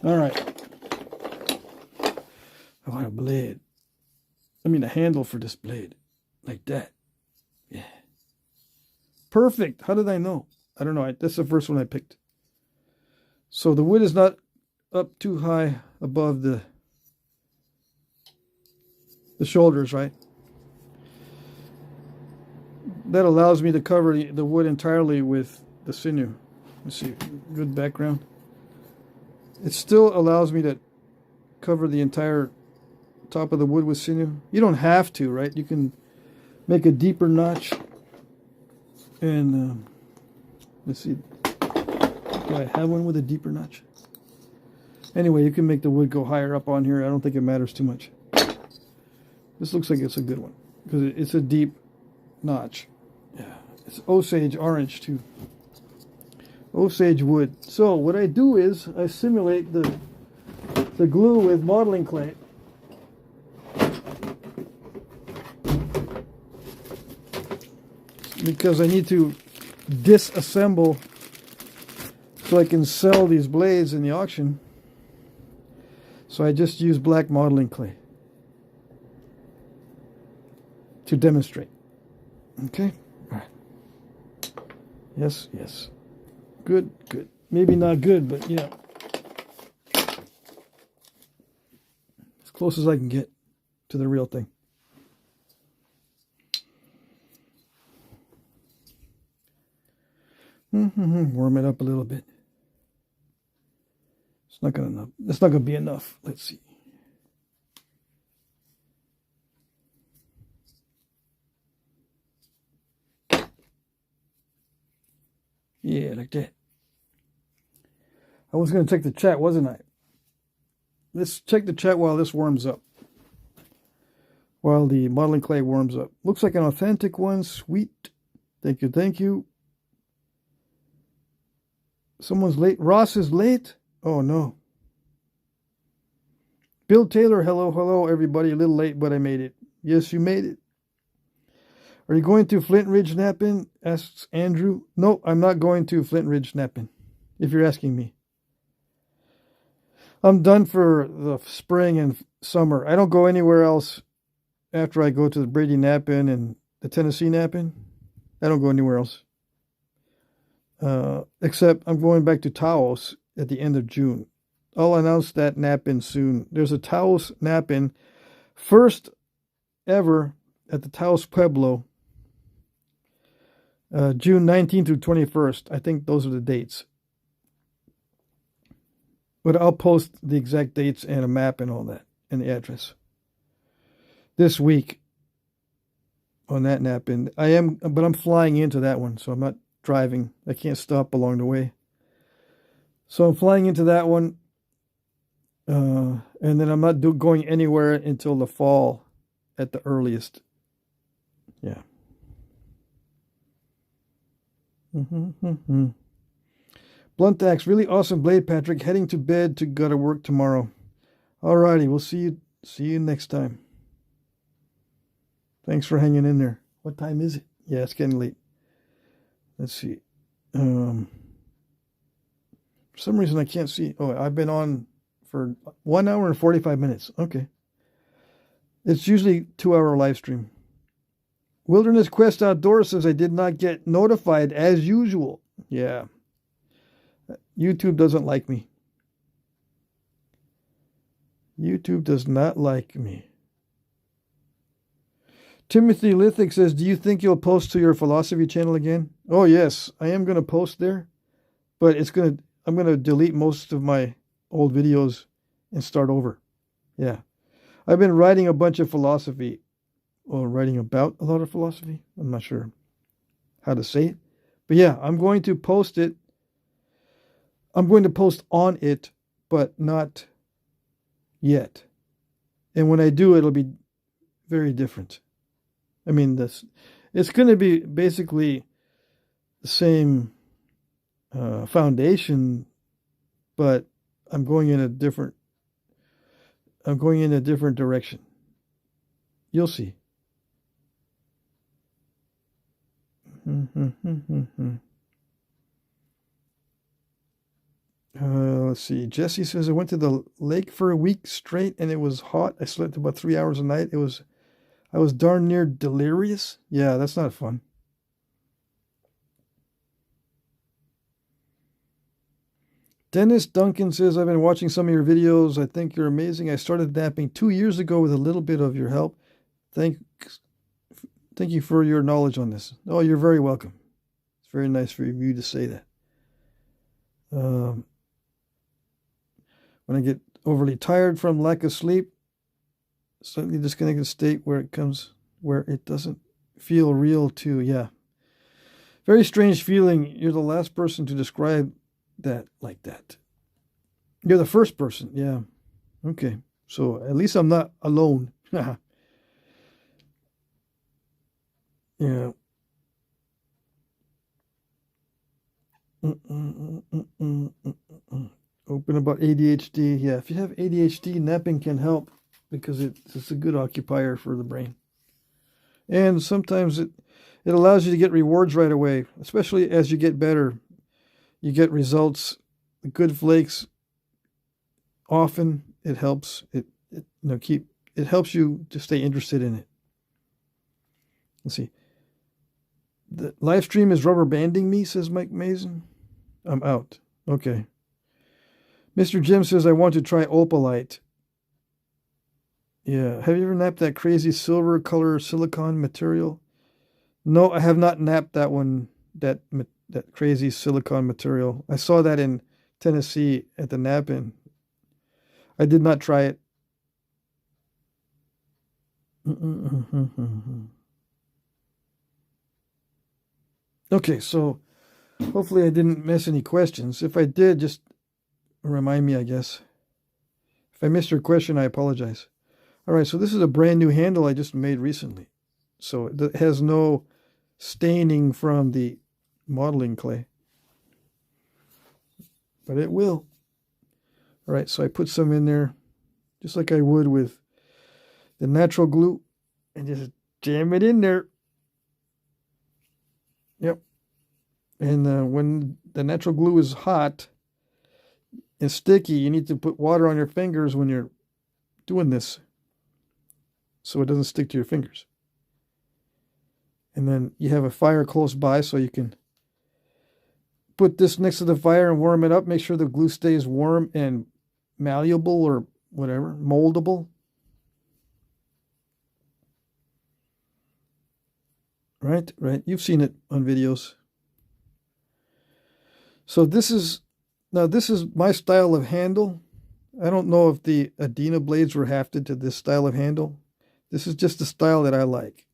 All right. I want a blade. I mean a handle for this blade. Like that. Yeah. Perfect. How did I know? I don't know. That's the first one I picked. So the wood is not up too high above the shoulders, right? That allows me to cover the wood entirely with the sinew. Let's see, good background. It still allows me to cover the entire top of the wood with sinew. You don't have to, right? You can make a deeper notch. And let's see, do I have one with a deeper notch? Anyway, you can make the wood go higher up on here. I don't think it matters too much. This looks like it's a good one because it's a deep notch. Yeah, it's Osage orange too. Osage wood. So what I do is I simulate the glue with modeling clay. Because I need to disassemble so I can sell these blades in the auction. So I just use black modeling clay to demonstrate. Okay. All right. Yes, yes. Good, good. Maybe not good, but yeah. As close as I can get to the real thing. Warm it up a little bit. It's not gonna be enough. Let's see. Yeah, like that. I was going to check the chat, wasn't I? Let's check the chat while this warms up. While the modeling clay warms up. Looks like an authentic one. Sweet. Thank you, thank you. Someone's late. Ross is late? Oh, no. Bill Taylor, hello, hello, everybody. A little late, but I made it. Yes, you made it. Are you going to Flint Ridge Knapping? Asks Andrew. No, I'm not going to Flint Ridge Knapping, if you're asking me. I'm done for the spring and summer. I don't go anywhere else after I go to the Brady Knapping and the Tennessee Knapping. I don't go anywhere else. Except I'm going back to Taos at the end of June. I'll announce that Knapping soon. There's a Taos Knapping, first ever at the Taos Pueblo. June 19th through 21st. I think those are the dates. But I'll post the exact dates and a map and all that, and the address. This week on that Knapping. But I'm flying into that one, so I'm not driving. I can't stop along the way. So I'm flying into that one. And then I'm not going anywhere until the fall at the earliest. Yeah. Blunt axe, really awesome blade, Patrick. Heading to bed to go to work tomorrow. Alrighty, we'll see you next time. Thanks for hanging in there. What time is it? Yeah, it's getting late. Let's see. For some reason I can't see. Oh, I've been on for 1 hour and 45 minutes. Okay. It's usually 2-hour live stream. Wilderness Quest Outdoors says I did not get notified as usual. Yeah. YouTube doesn't like me. YouTube does not like me. Timothy Lithic says, do you think you'll post to your philosophy channel again? Oh, yes, I am going to post there, but I'm going to delete most of my old videos and start over. Yeah. I've been writing a bunch of philosophy, or writing about a lot of philosophy. I'm not sure how to say it. But yeah, I'm going to post it. I'm going to post on it, but not yet. And when I do, it'll be very different. I mean, it's going to be basically the same foundation, but I'm going in a different direction. You'll see. Let's see. Jesse says, I went to the lake for a week straight and it was hot. I slept about 3 hours a night. I was darn near delirious. Yeah, that's not fun. Dennis Duncan says, I've been watching some of your videos. I think you're amazing. I started napping 2 years ago with a little bit of your help. Thank you for your knowledge on this. Oh, you're very welcome. It's very nice for you to say that. When I get overly tired from lack of sleep, slightly disconnected state where it doesn't feel real too. Yeah. Very strange feeling. You're the last person to describe that like that. You're the first person. Yeah. Okay. So at least I'm not alone. Yeah. Open about ADHD. Yeah. If you have ADHD, napping can help because it's a good occupier for the brain. And sometimes it allows you to get rewards right away, especially as you get better. You get results, good flakes. Often it helps. It helps you to stay interested in it. Let's see. The live stream is rubber banding me, says Mike Mason. I'm out. Okay. Mr. Jim says, I want to try opalite. Yeah. Have you ever napped that crazy silver color silicone material? No, I have not napped that one, that crazy silicone material. I saw that in Tennessee at the nap-in. I did not try it. Okay, so hopefully I didn't miss any questions. If I did, just remind me, I guess. If I missed your question, I apologize. All right, so this is a brand new handle I just made recently. So it has no staining from the modeling clay. But it will. All right, so I put some in there, just like I would with the natural glue, and just jam it in there. Yep. And when the natural glue is hot and sticky, you need to put water on your fingers when you're doing this so it doesn't stick to your fingers. And then you have a fire close by so you can put this next to the fire and warm it up. Make sure the glue stays warm and malleable or whatever, moldable. Right. You've seen it on videos. So this is my style of handle. I don't know if the Adena blades were hafted to this style of handle. This is just the style that I like.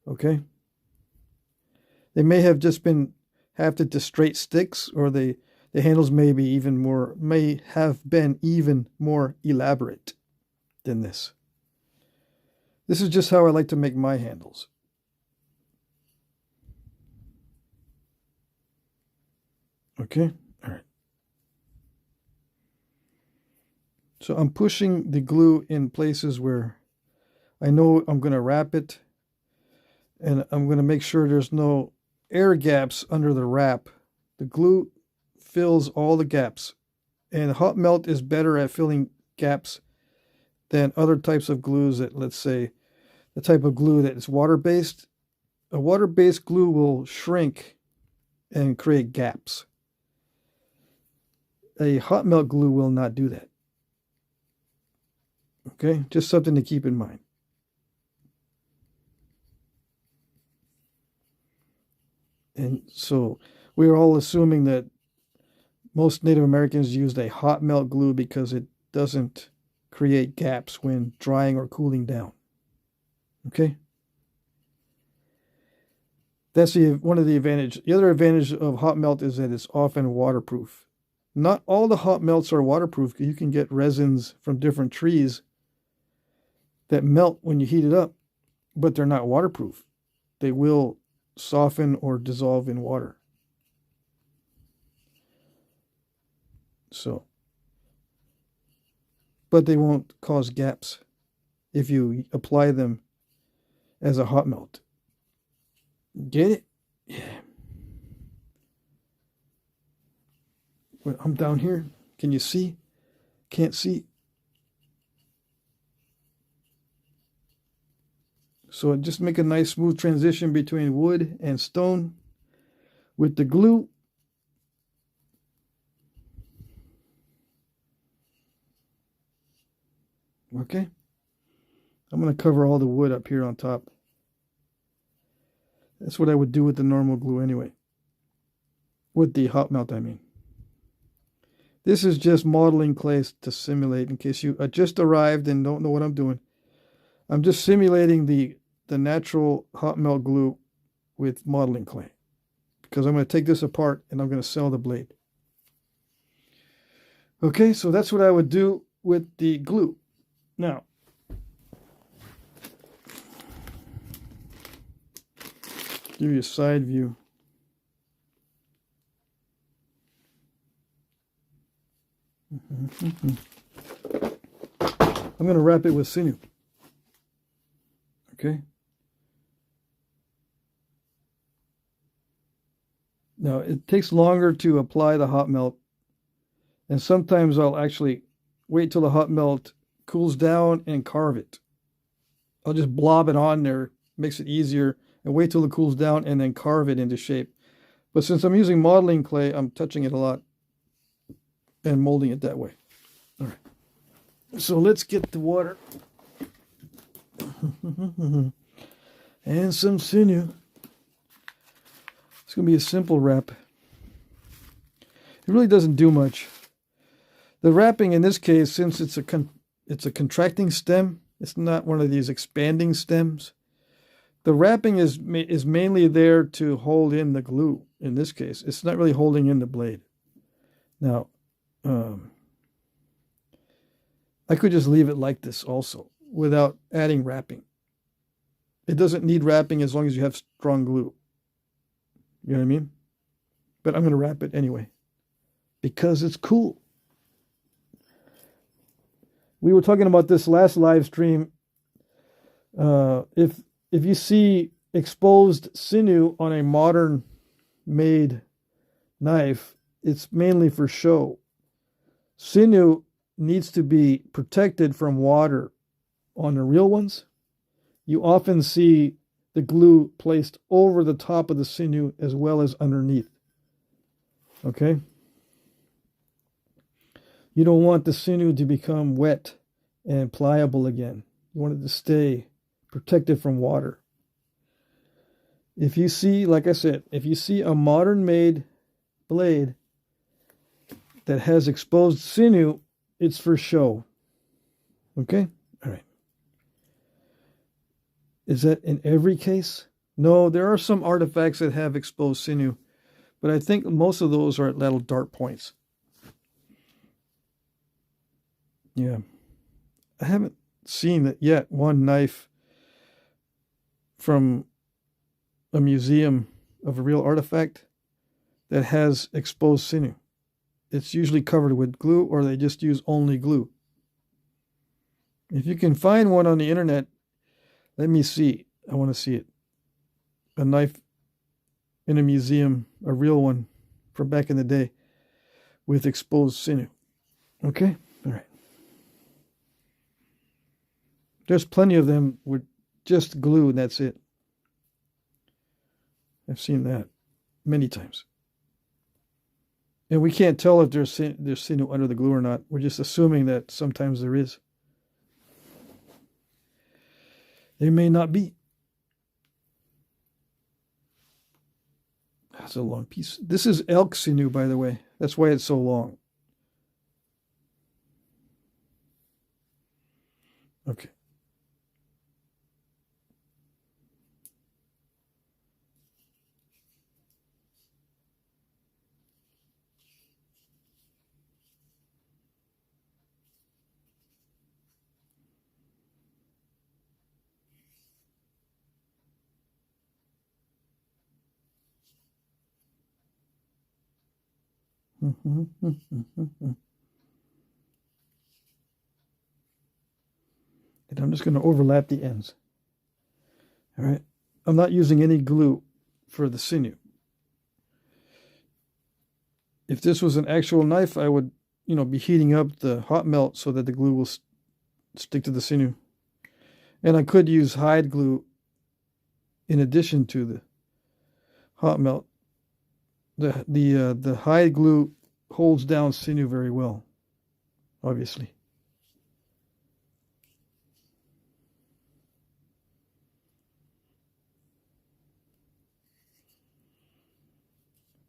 Okay. They may have just been hafted to straight sticks, or the handles may have been even more elaborate than this. This is just how I like to make my handles. Okay, all right. So I'm pushing the glue in places where I know I'm going to wrap it, and I'm going to make sure there's no air gaps under the wrap. The glue fills all the gaps, and hot melt is better at filling gaps than other types of glues that, let's say, the type of glue that is water-based. A water-based glue will shrink and create gaps. A hot melt glue will not do that. Okay, just something to keep in mind. And so we are all assuming that most Native Americans used a hot melt glue because it doesn't create gaps when drying or cooling down. Okay? That's one of the advantages. The other advantage of hot melt is that it's often waterproof. Not all the hot melts are waterproof. You can get resins from different trees that melt when you heat it up, but they're not waterproof. They will soften or dissolve in water. So, but they won't cause gaps if you apply them as a hot melt. Get it? Yeah. Well, I'm down here. Can you see? Can't see. So just make a nice smooth transition between wood and stone with the glue. Okay. I'm going to cover all the wood up here on top. That's what I would do with the normal glue anyway. With the hot melt, I mean. This is just modeling clay to simulate, in case you just arrived and don't know what I'm doing. I'm just simulating the natural hot melt glue with modeling clay. Because I'm going to take this apart and I'm going to sell the blade. Okay, so that's what I would do with the glue. Now, give you a side view. I'm going to wrap it with sinew. Okay. Now, it takes longer to apply the hot melt, and sometimes I'll actually wait till the hot melt cools down and carve it. I'll just blob it on there, makes it easier, and wait till it cools down and then carve it into shape. But since I'm using modeling clay, I'm touching it a lot and molding it that way. All right. So let's get the water and some sinew. It's going to be a simple wrap. It really doesn't do much. The wrapping in this case, since it's a contracting stem, it's not one of these expanding stems. The wrapping is mainly there to hold in the glue. In this case, it's not really holding in the blade. Now, I could just leave it like this also, without adding wrapping. It doesn't need wrapping as long as you have strong glue. You know what I mean? But I'm going to wrap it anyway, because it's cool. We were talking about this last live stream. If you see exposed sinew on a modern made knife, it's mainly for show. Sinew needs to be protected from water on the real ones. You often see the glue placed over the top of the sinew as well as underneath. Okay? You don't want the sinew to become wet and pliable again. You want it to stay protected from water. If you see, like I said, if you see a modern made blade that has exposed sinew, it's for show. Okay? All right. Is that in every case? No, there are some artifacts that have exposed sinew, but I think most of those are at little dart points. Yeah. I haven't seen it yet, one knife from a museum of a real artifact that has exposed sinew. It's usually covered with glue, or they just use only glue. If you can find one on the internet, let me see. I want to see it. A knife in a museum, a real one from back in the day with exposed sinew. Okay? All right. There's plenty of them with just glue and that's it. I've seen that many times. And we can't tell if there's sinew under the glue or not. We're just assuming that sometimes there is. They may not be. That's a long piece. This is elk sinew, by the way. That's why it's so long. Okay. And I'm just going to overlap the ends. All right. I'm not using any glue for the sinew. If this was an actual knife, I would, be heating up the hot melt so that the glue will stick to the sinew. And I could use hide glue in addition to the hot melt. The hide glue holds down sinew very well, obviously.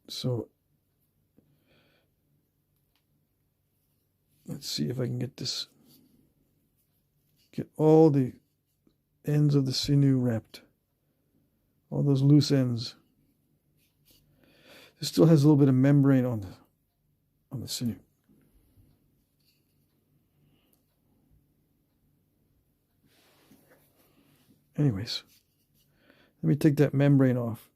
So let's see if I can get all the ends of the sinew wrapped, all those loose ends. This still has a little bit of membrane on the sinew. Anyways, let me take that membrane off.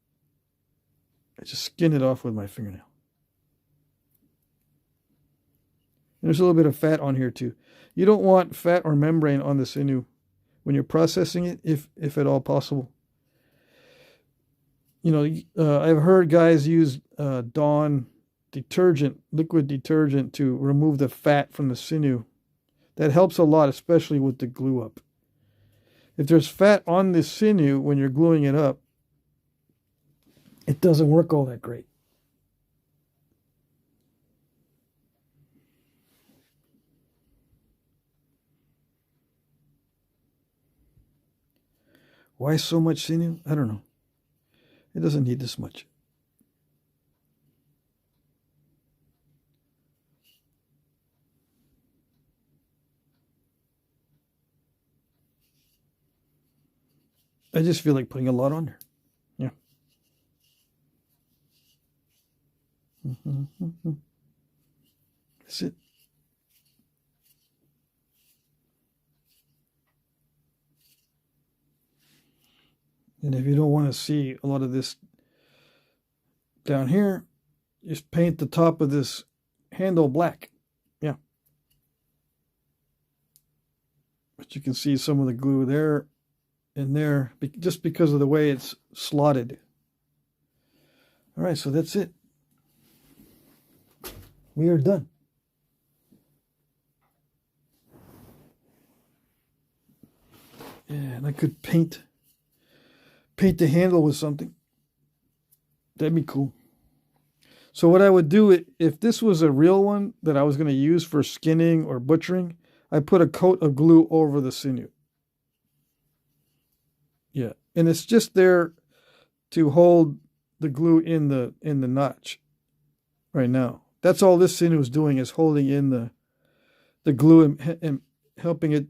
I just skin it off with my fingernail. And there's a little bit of fat on here too. You don't want fat or membrane on the sinew when you're processing it, if at all possible. I've heard guys use Dawn detergent, liquid detergent, to remove the fat from the sinew. That helps a lot, especially with the glue up. If there's fat on the sinew when you're gluing it up, it doesn't work all that great. Why so much sinew? I don't know. It doesn't need this much. I just feel like putting a lot on there. Yeah. That's it. And if you don't want to see a lot of this down here, just paint the top of this handle black. Yeah. But you can see some of the glue there and there, just because of the way it's slotted. All right, so that's it. We are done. Yeah, and I could paint the handle with something. That'd be cool. So what I would do, if this was a real one that I was going to use for skinning or butchering, I put a coat of glue over the sinew. Yeah, and it's just there to hold the glue in the notch right now. That's all this sinew is doing, is holding in the glue and helping it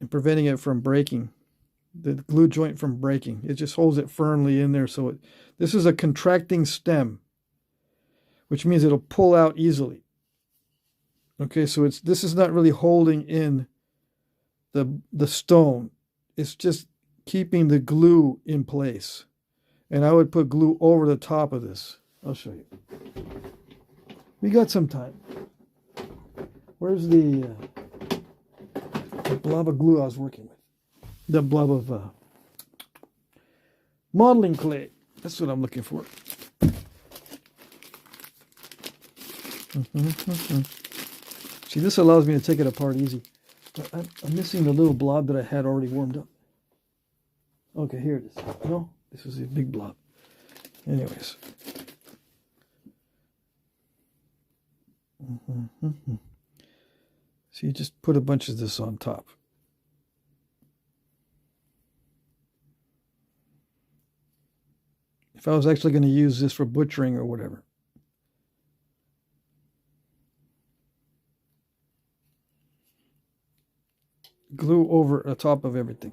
and preventing it from breaking. The glue joint from breaking. It just holds it firmly in there. So this is a contracting stem, which means it'll pull out easily. Okay, so this is not really holding in the stone. It's just keeping the glue in place. And I would put glue over the top of this. I'll show you. We got some time. Where's the blob of glue I was working with? The blob of modeling clay. That's what I'm looking for. See, this allows me to take it apart easy. But I'm missing the little blob that I had already warmed up. Okay, here it is. No, this is a big blob. Anyways. So you just put a bunch of this on top. if I was actually going to use this for butchering or whatever. Glue over the top of everything.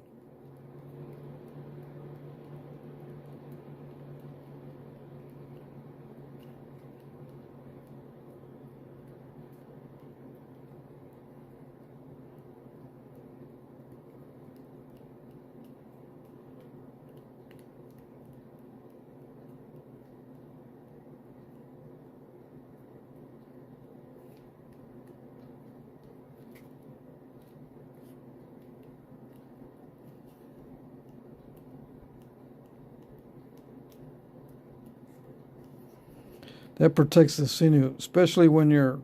That protects the sinew, especially when you're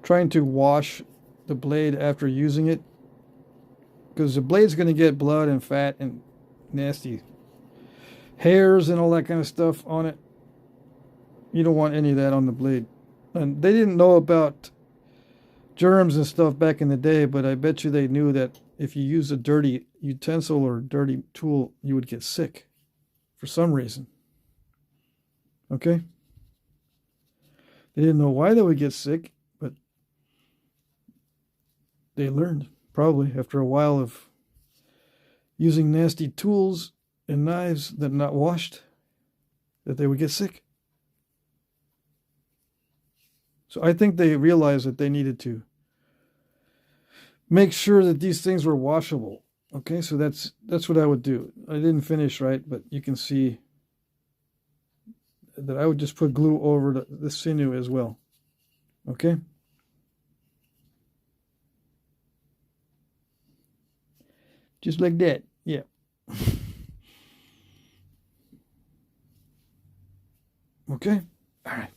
trying to wash the blade after using it, because the blade's going to get blood and fat and nasty hairs and all that kind of stuff on it. You don't want any of that on the blade. And they didn't know about germs and stuff back in the day, but I bet you they knew that if you use a dirty utensil or dirty tool, you would get sick for some reason. Okay? They didn't know why they would get sick, but they learned, probably, after a while of using nasty tools and knives that are not washed, that they would get sick. So I think they realized that they needed to make sure that these things were washable. Okay, so that's what I would do. I didn't finish right, but you can see that I would just put glue over the sinew as well. Okay? Just like that. Yeah. Okay? All right.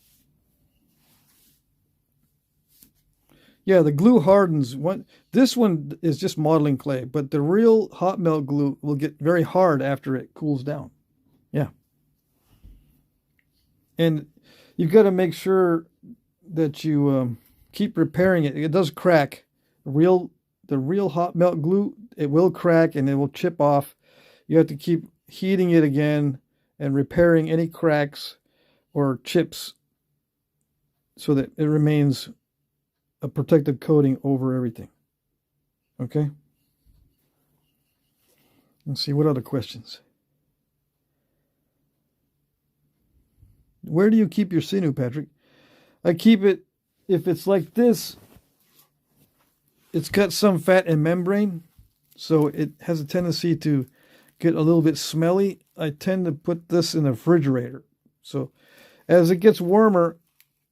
Yeah, the glue hardens. This one is just modeling clay, but the real hot melt glue will get very hard after it cools down. Yeah. And you've got to make sure that you keep repairing it. It does crack. The real hot melt glue, it will crack and it will chip off. You have to keep heating it again and repairing any cracks or chips so that it remains a protective coating over everything. Okay? Let's see, what other questions? Where do you keep your sinew, Patrick? I keep it, if it's like this, it's got some fat and membrane, so it has a tendency to get a little bit smelly. I tend to put this in the refrigerator. So as it gets warmer,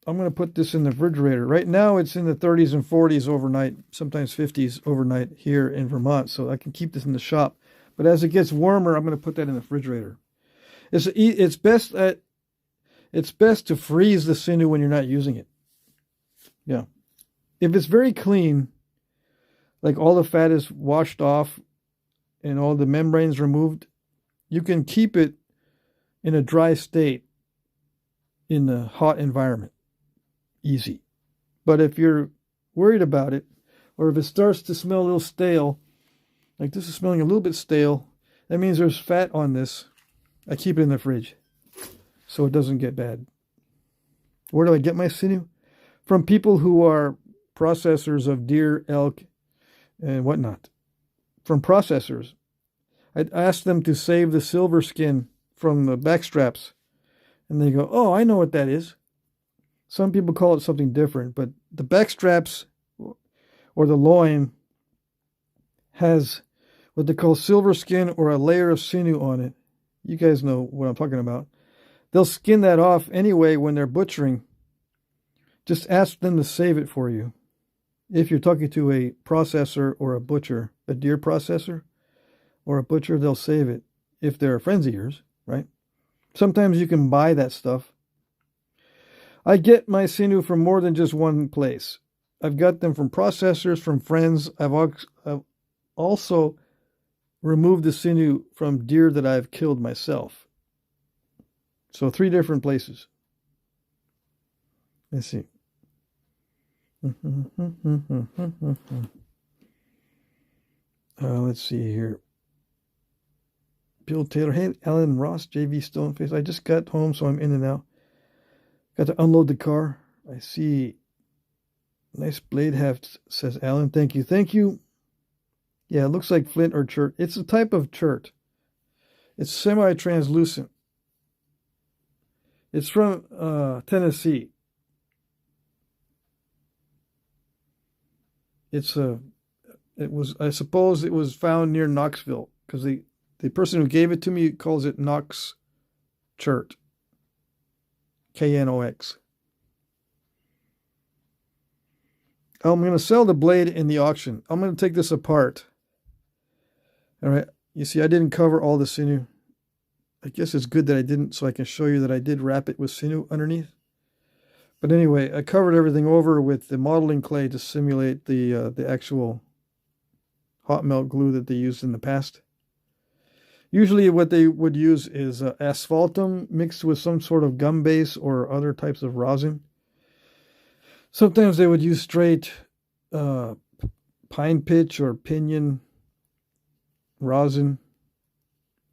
I'm going to put this in the refrigerator. Right now it's in the 30s and 40s overnight, sometimes 50s overnight here in Vermont, so I can keep this in the shop. But as it gets warmer, I'm going to put that in the refrigerator. It's best to freeze the sinew when you're not using it. Yeah. If it's very clean, like all the fat is washed off and all the membranes removed, you can keep it in a dry state in a hot environment. Easy. But if you're worried about it, or if it starts to smell a little stale, like this is smelling a little bit stale, that means there's fat on this. I keep it in the fridge so it doesn't get bad. Where do I get my sinew? From people who are processors of deer, elk, and whatnot. From processors. I'd ask them to save the silver skin from the back straps. And they go, oh, I know what that is. Some people call it something different, but the back straps or the loin has what they call silver skin or a layer of sinew on it. You guys know what I'm talking about. They'll skin that off anyway when they're butchering. Just ask them to save it for you. If you're talking to a processor or a butcher, a deer processor or a butcher, they'll save it if they're friends of yours, right? Sometimes you can buy that stuff. I get my sinew from more than just one place. I've got them from processors, from friends. I've also removed the sinew from deer that I've killed myself. So 3 different places. Let's see. Let's see here. Bill Taylor. Hey, Alan Ross, JV Stoneface. I just got home, so I'm in and out. Got to unload the car. I see. Nice blade haft, says Alan. Thank you. Thank you. Yeah, it looks like flint or chert. It's a type of chert. It's semi-translucent. It's from Tennessee. I suppose it was found near Knoxville, because the person who gave it to me calls it Knox chert. Knox. I'm going to sell the blade in the auction. I'm going to take this apart. All right. You see, I didn't cover all the sinew. I guess it's good that I didn't, so I can show you that I did wrap it with sinew underneath. But anyway, I covered everything over with the modeling clay to simulate the actual hot melt glue that they used in the past. Usually what they would use is asphaltum mixed with some sort of gum base or other types of rosin. Sometimes they would use straight pine pitch or pinyon rosin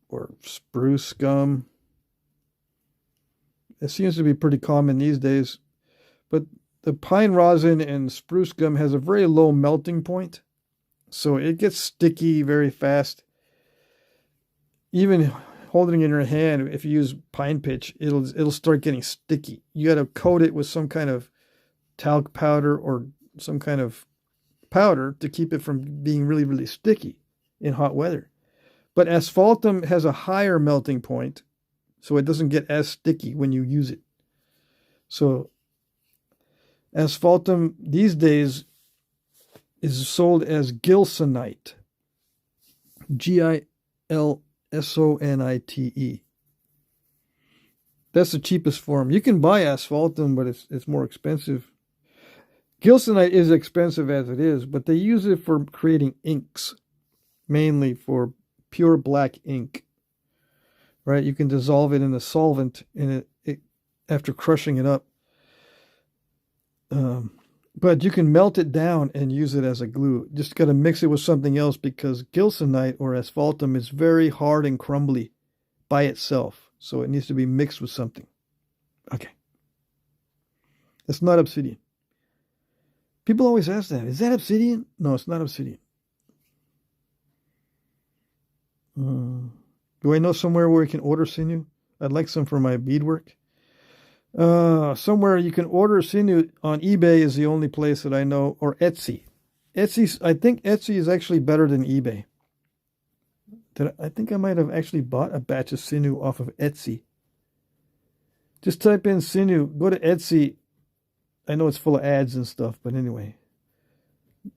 or spruce gum. It seems to be pretty common these days. But the pine rosin and spruce gum has a very low melting point. So it gets sticky very fast. Even holding it in your hand, if you use pine pitch, it'll start getting sticky. You got to coat it with some kind of talc powder or some kind of powder to keep it from being really, really sticky in hot weather. But asphaltum has a higher melting point, so it doesn't get as sticky when you use it. So asphaltum these days is sold as gilsonite. Gilsonite. That's the cheapest form. You can buy asphaltum, but it's more expensive. Gilsonite is expensive as it is, but they use it for creating inks, mainly for pure black ink. Right? You can dissolve it in a solvent in it after crushing it up. But you can melt it down and use it as a glue. Just got to mix it with something else, because gilsonite or asphaltum is very hard and crumbly by itself. So it needs to be mixed with something. Okay. It's not obsidian. People always ask that. Is that obsidian? No, it's not obsidian. Do I know somewhere where you can order sinew? I'd like some for my beadwork. Somewhere you can order sinew on eBay is the only place that I know, or Etsy. I think Etsy is actually better than eBay. I think I might have actually bought a batch of sinew off of Etsy. Just type in sinew, go to Etsy. I know it's full of ads and stuff, but anyway.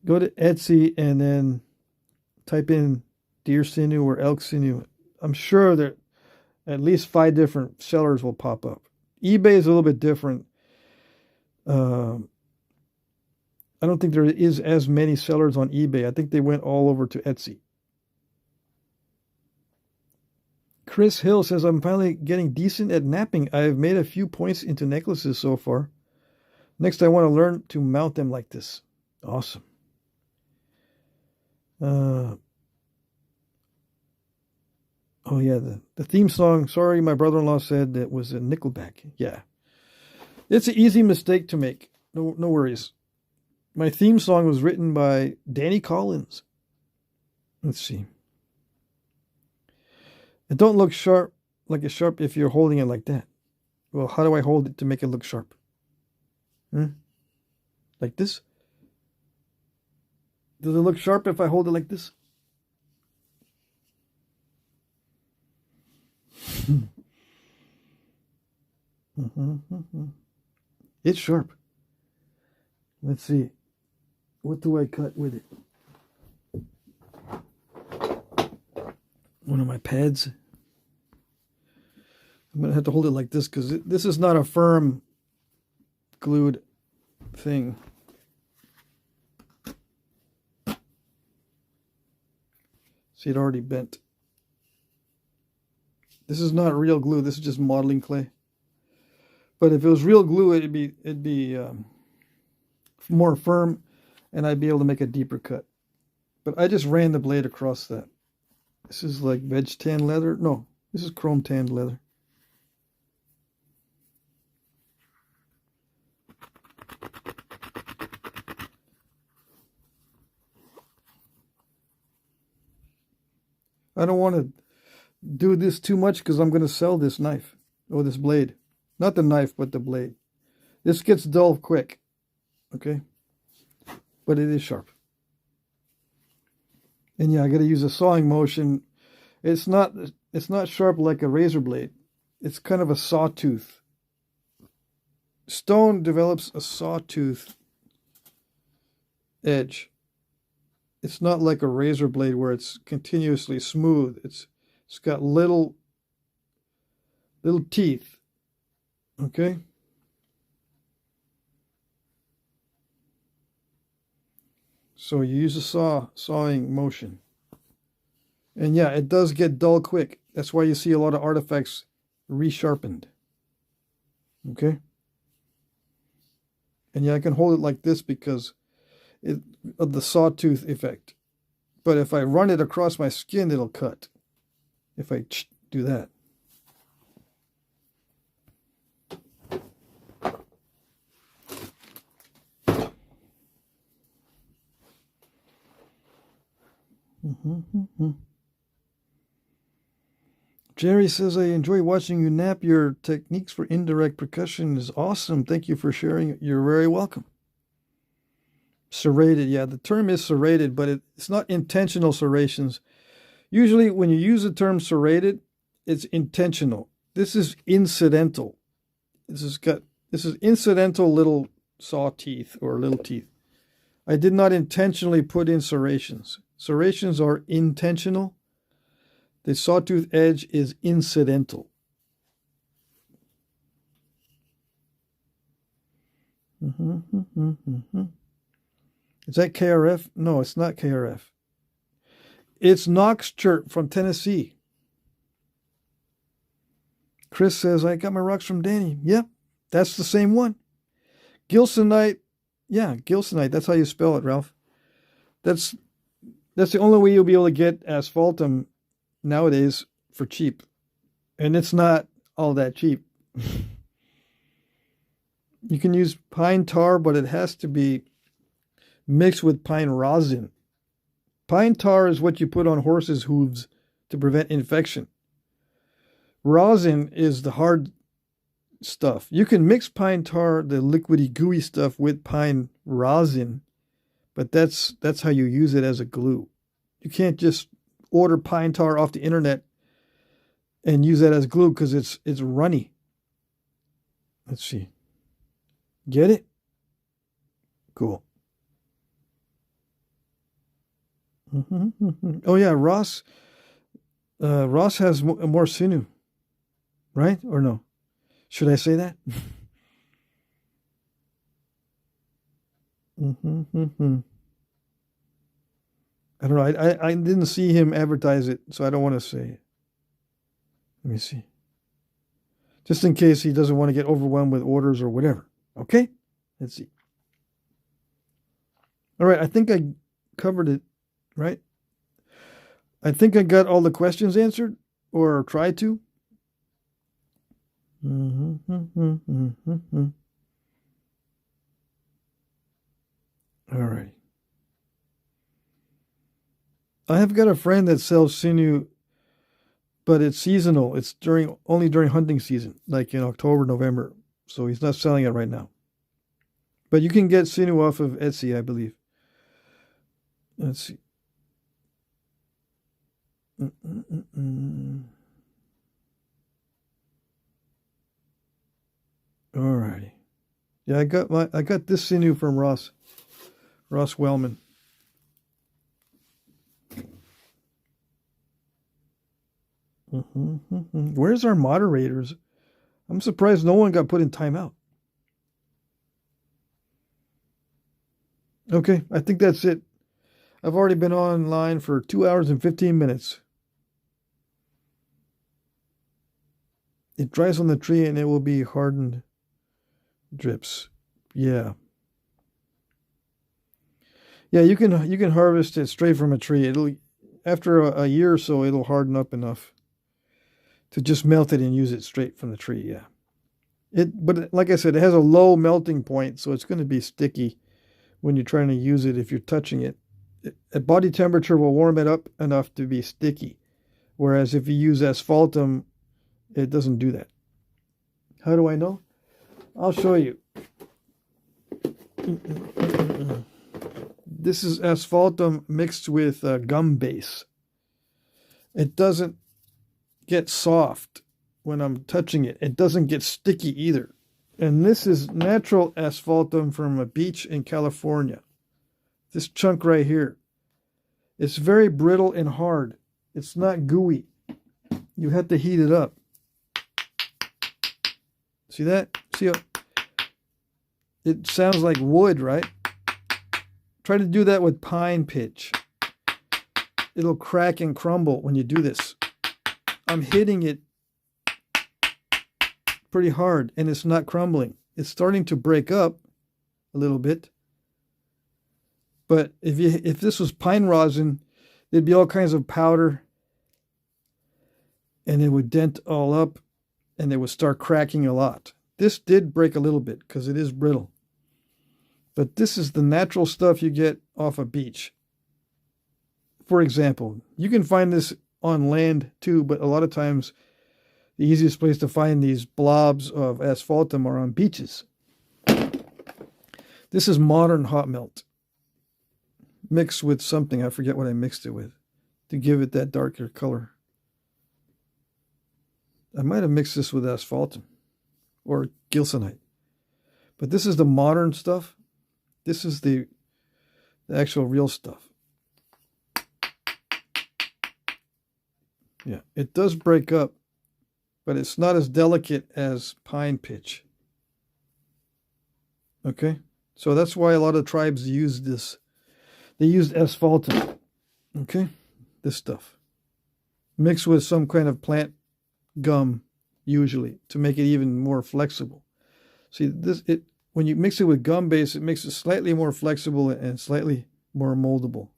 Go to Etsy and then type in deer sinew or elk sinew. I'm sure that at least 5 different sellers will pop up. eBay is a little bit different. I don't think there is as many sellers on eBay. I think they went all over to Etsy. Chris Hill says, I'm finally getting decent at knapping. I've made a few points into necklaces so far. Next, I want to learn to mount them like this. Awesome. Oh yeah, the theme song, sorry, my brother-in-law said that was a Nickelback. Yeah. It's an easy mistake to make. No worries. My theme song was written by Danny Collins. Let's see. It don't look sharp like a sharp if you're holding it like that. Well, how do I hold it to make it look sharp? Like this? Does it look sharp if I hold it like this? It's sharp. Let's see. What do I cut with it? One of my pads. I'm going to have to hold it like this because this is not a firm glued thing. See, it already bent. This is not real glue. This is just modeling clay. But if it was real glue, it'd be more firm, and I'd be able to make a deeper cut. But I just ran the blade across that. This is like veg tan leather. No, this is chrome tanned leather. I don't want to do this too much because I'm going to sell this knife or this blade. Not the knife, but the blade. This gets dull quick, okay? But it is sharp. And yeah, I got to use a sawing motion. It's not sharp like a razor blade. It's kind of a sawtooth. Stone develops a sawtooth edge. It's not like a razor blade where it's continuously smooth. It's got little teeth. Okay? So you use a sawing motion. And yeah, it does get dull quick. That's why you see a lot of artifacts resharpened. Okay? And yeah, I can hold it like this because of the sawtooth effect. But if I run it across my skin, it'll cut. If I do that. Jerry says, I enjoy watching you nap. Your techniques for indirect percussion is awesome. Thank you for sharing. You're very welcome. Serrated. Yeah, the term is serrated, but it's not intentional serrations. Usually when you use the term serrated, it's intentional. This is incidental. This is incidental little saw teeth or little teeth. I did not intentionally put in serrations. Serrations are intentional. The sawtooth edge is incidental. Is that KRF? No, it's not KRF. It's Knox Chirp from Tennessee. Chris says, I got my rocks from Danny. Yep, that's the same one. Gilsonite. Yeah, Gilsonite. That's how you spell it, Ralph. That's the only way you'll be able to get asphaltum nowadays for cheap. And it's not all that cheap. You can use pine tar, but it has to be mixed with pine rosin. Pine tar is what you put on horses' hooves to prevent infection. Rosin is the hard stuff. You can mix pine tar, the liquidy, gooey stuff, with pine rosin, but that's how you use it as a glue. You can't just order pine tar off the internet and use that as glue because it's runny. Let's see. Get it? Cool. Oh yeah, Ross has more sinew, right? Or no? Should I say that? I don't know. I didn't see him advertise it, so I don't want to say it. Let me see. Just in case he doesn't want to get overwhelmed with orders or whatever. Okay? Let's see. All right, I think I covered it, right? I think I got all the questions answered, or tried to. All right. I have got a friend that sells sinew, but it's seasonal. It's only during hunting season, like in October, November. So he's not selling it right now. But you can get sinew off of Etsy, I believe. Let's see. All righty. Yeah, I got this sinew from Ross Wellman. Where's our moderators? I'm surprised no one got put in timeout. Okay, I think that's it. I've already been online for 2 hours and 15 minutes. It dries on the tree and it will be hardened drips. Yeah. Yeah, you can harvest it straight from a tree. after a year or so, it'll harden up enough to just melt it and use it straight from the tree. Yeah. But like I said, it has a low melting point, so it's going to be sticky when you're trying to use it. If you're touching it, at body temperature will warm it up enough to be sticky. Whereas if you use asphaltum, it doesn't do that. How do I know? I'll show you. This is asphaltum mixed with gum base. It doesn't get soft when I'm touching it. It doesn't get sticky either. And this is natural asphaltum from a beach in California. This chunk right here. It's very brittle and hard. It's not gooey. You have to heat it up. See that? See how it sounds like wood, right? Try to do that with pine pitch. It'll crack and crumble when you do this. I'm hitting it pretty hard and it's not crumbling. It's starting to break up a little bit. But if this was pine rosin, there'd be all kinds of powder and it would dent all up and it would start cracking a lot. This did break a little bit because it is brittle. But this is the natural stuff you get off a beach. For example, you can find this on land too, but a lot of times the easiest place to find these blobs of asphaltum are on beaches. This is modern hot melt mixed with something. I forget what I mixed it with to give it that darker color. I might have mixed this with asphaltum or gilsonite. But this is the modern stuff. This is the actual real stuff. Yeah, it does break up, but it's not as delicate as pine pitch. Okay, so that's why a lot of tribes use this. They used asphaltum. Okay, this stuff mixed with some kind of plant gum, usually, to make it even more flexible. See, when you mix it with gum base, it makes it slightly more flexible and slightly more moldable.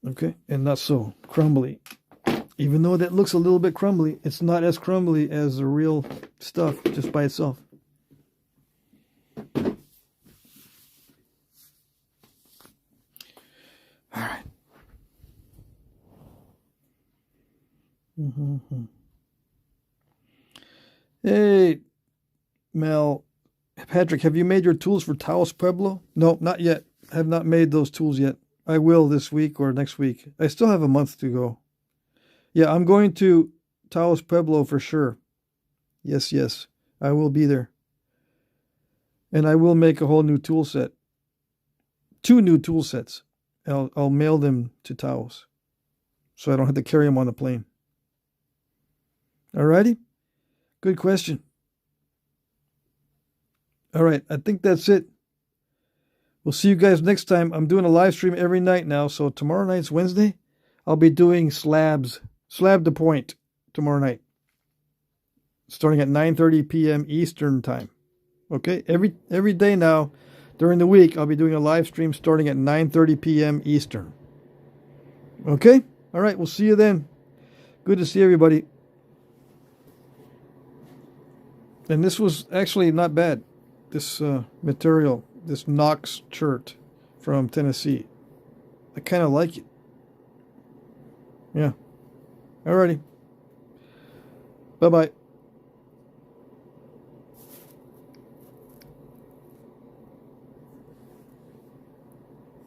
Okay, and not so crumbly. Even though that looks a little bit crumbly, it's not as crumbly as the real stuff just by itself. All right. Hey, Mel. Patrick, have you made your tools for Taos Pueblo? No, not yet. I have not made those tools yet. I will this week or next week. I still have a month to go. Yeah, I'm going to Taos Pueblo for sure. Yes, yes. I will be there. And I will make a whole new tool set. 2 new tool sets. I'll mail them to Taos, so I don't have to carry them on the plane. Alrighty? Good question. All right, I think that's it. We'll see you guys next time. I'm doing a live stream every night now, so tomorrow night's Wednesday. I'll be doing slab to point tomorrow night, starting at 9:30 p.m. Eastern time. Okay, every day now during the week, I'll be doing a live stream starting at 9:30 p.m. Eastern. Okay? All right, we'll see you then. Good to see everybody. And this was actually not bad. This material, this Knox shirt from Tennessee. I kind of like it. Yeah. Alrighty. Bye-bye.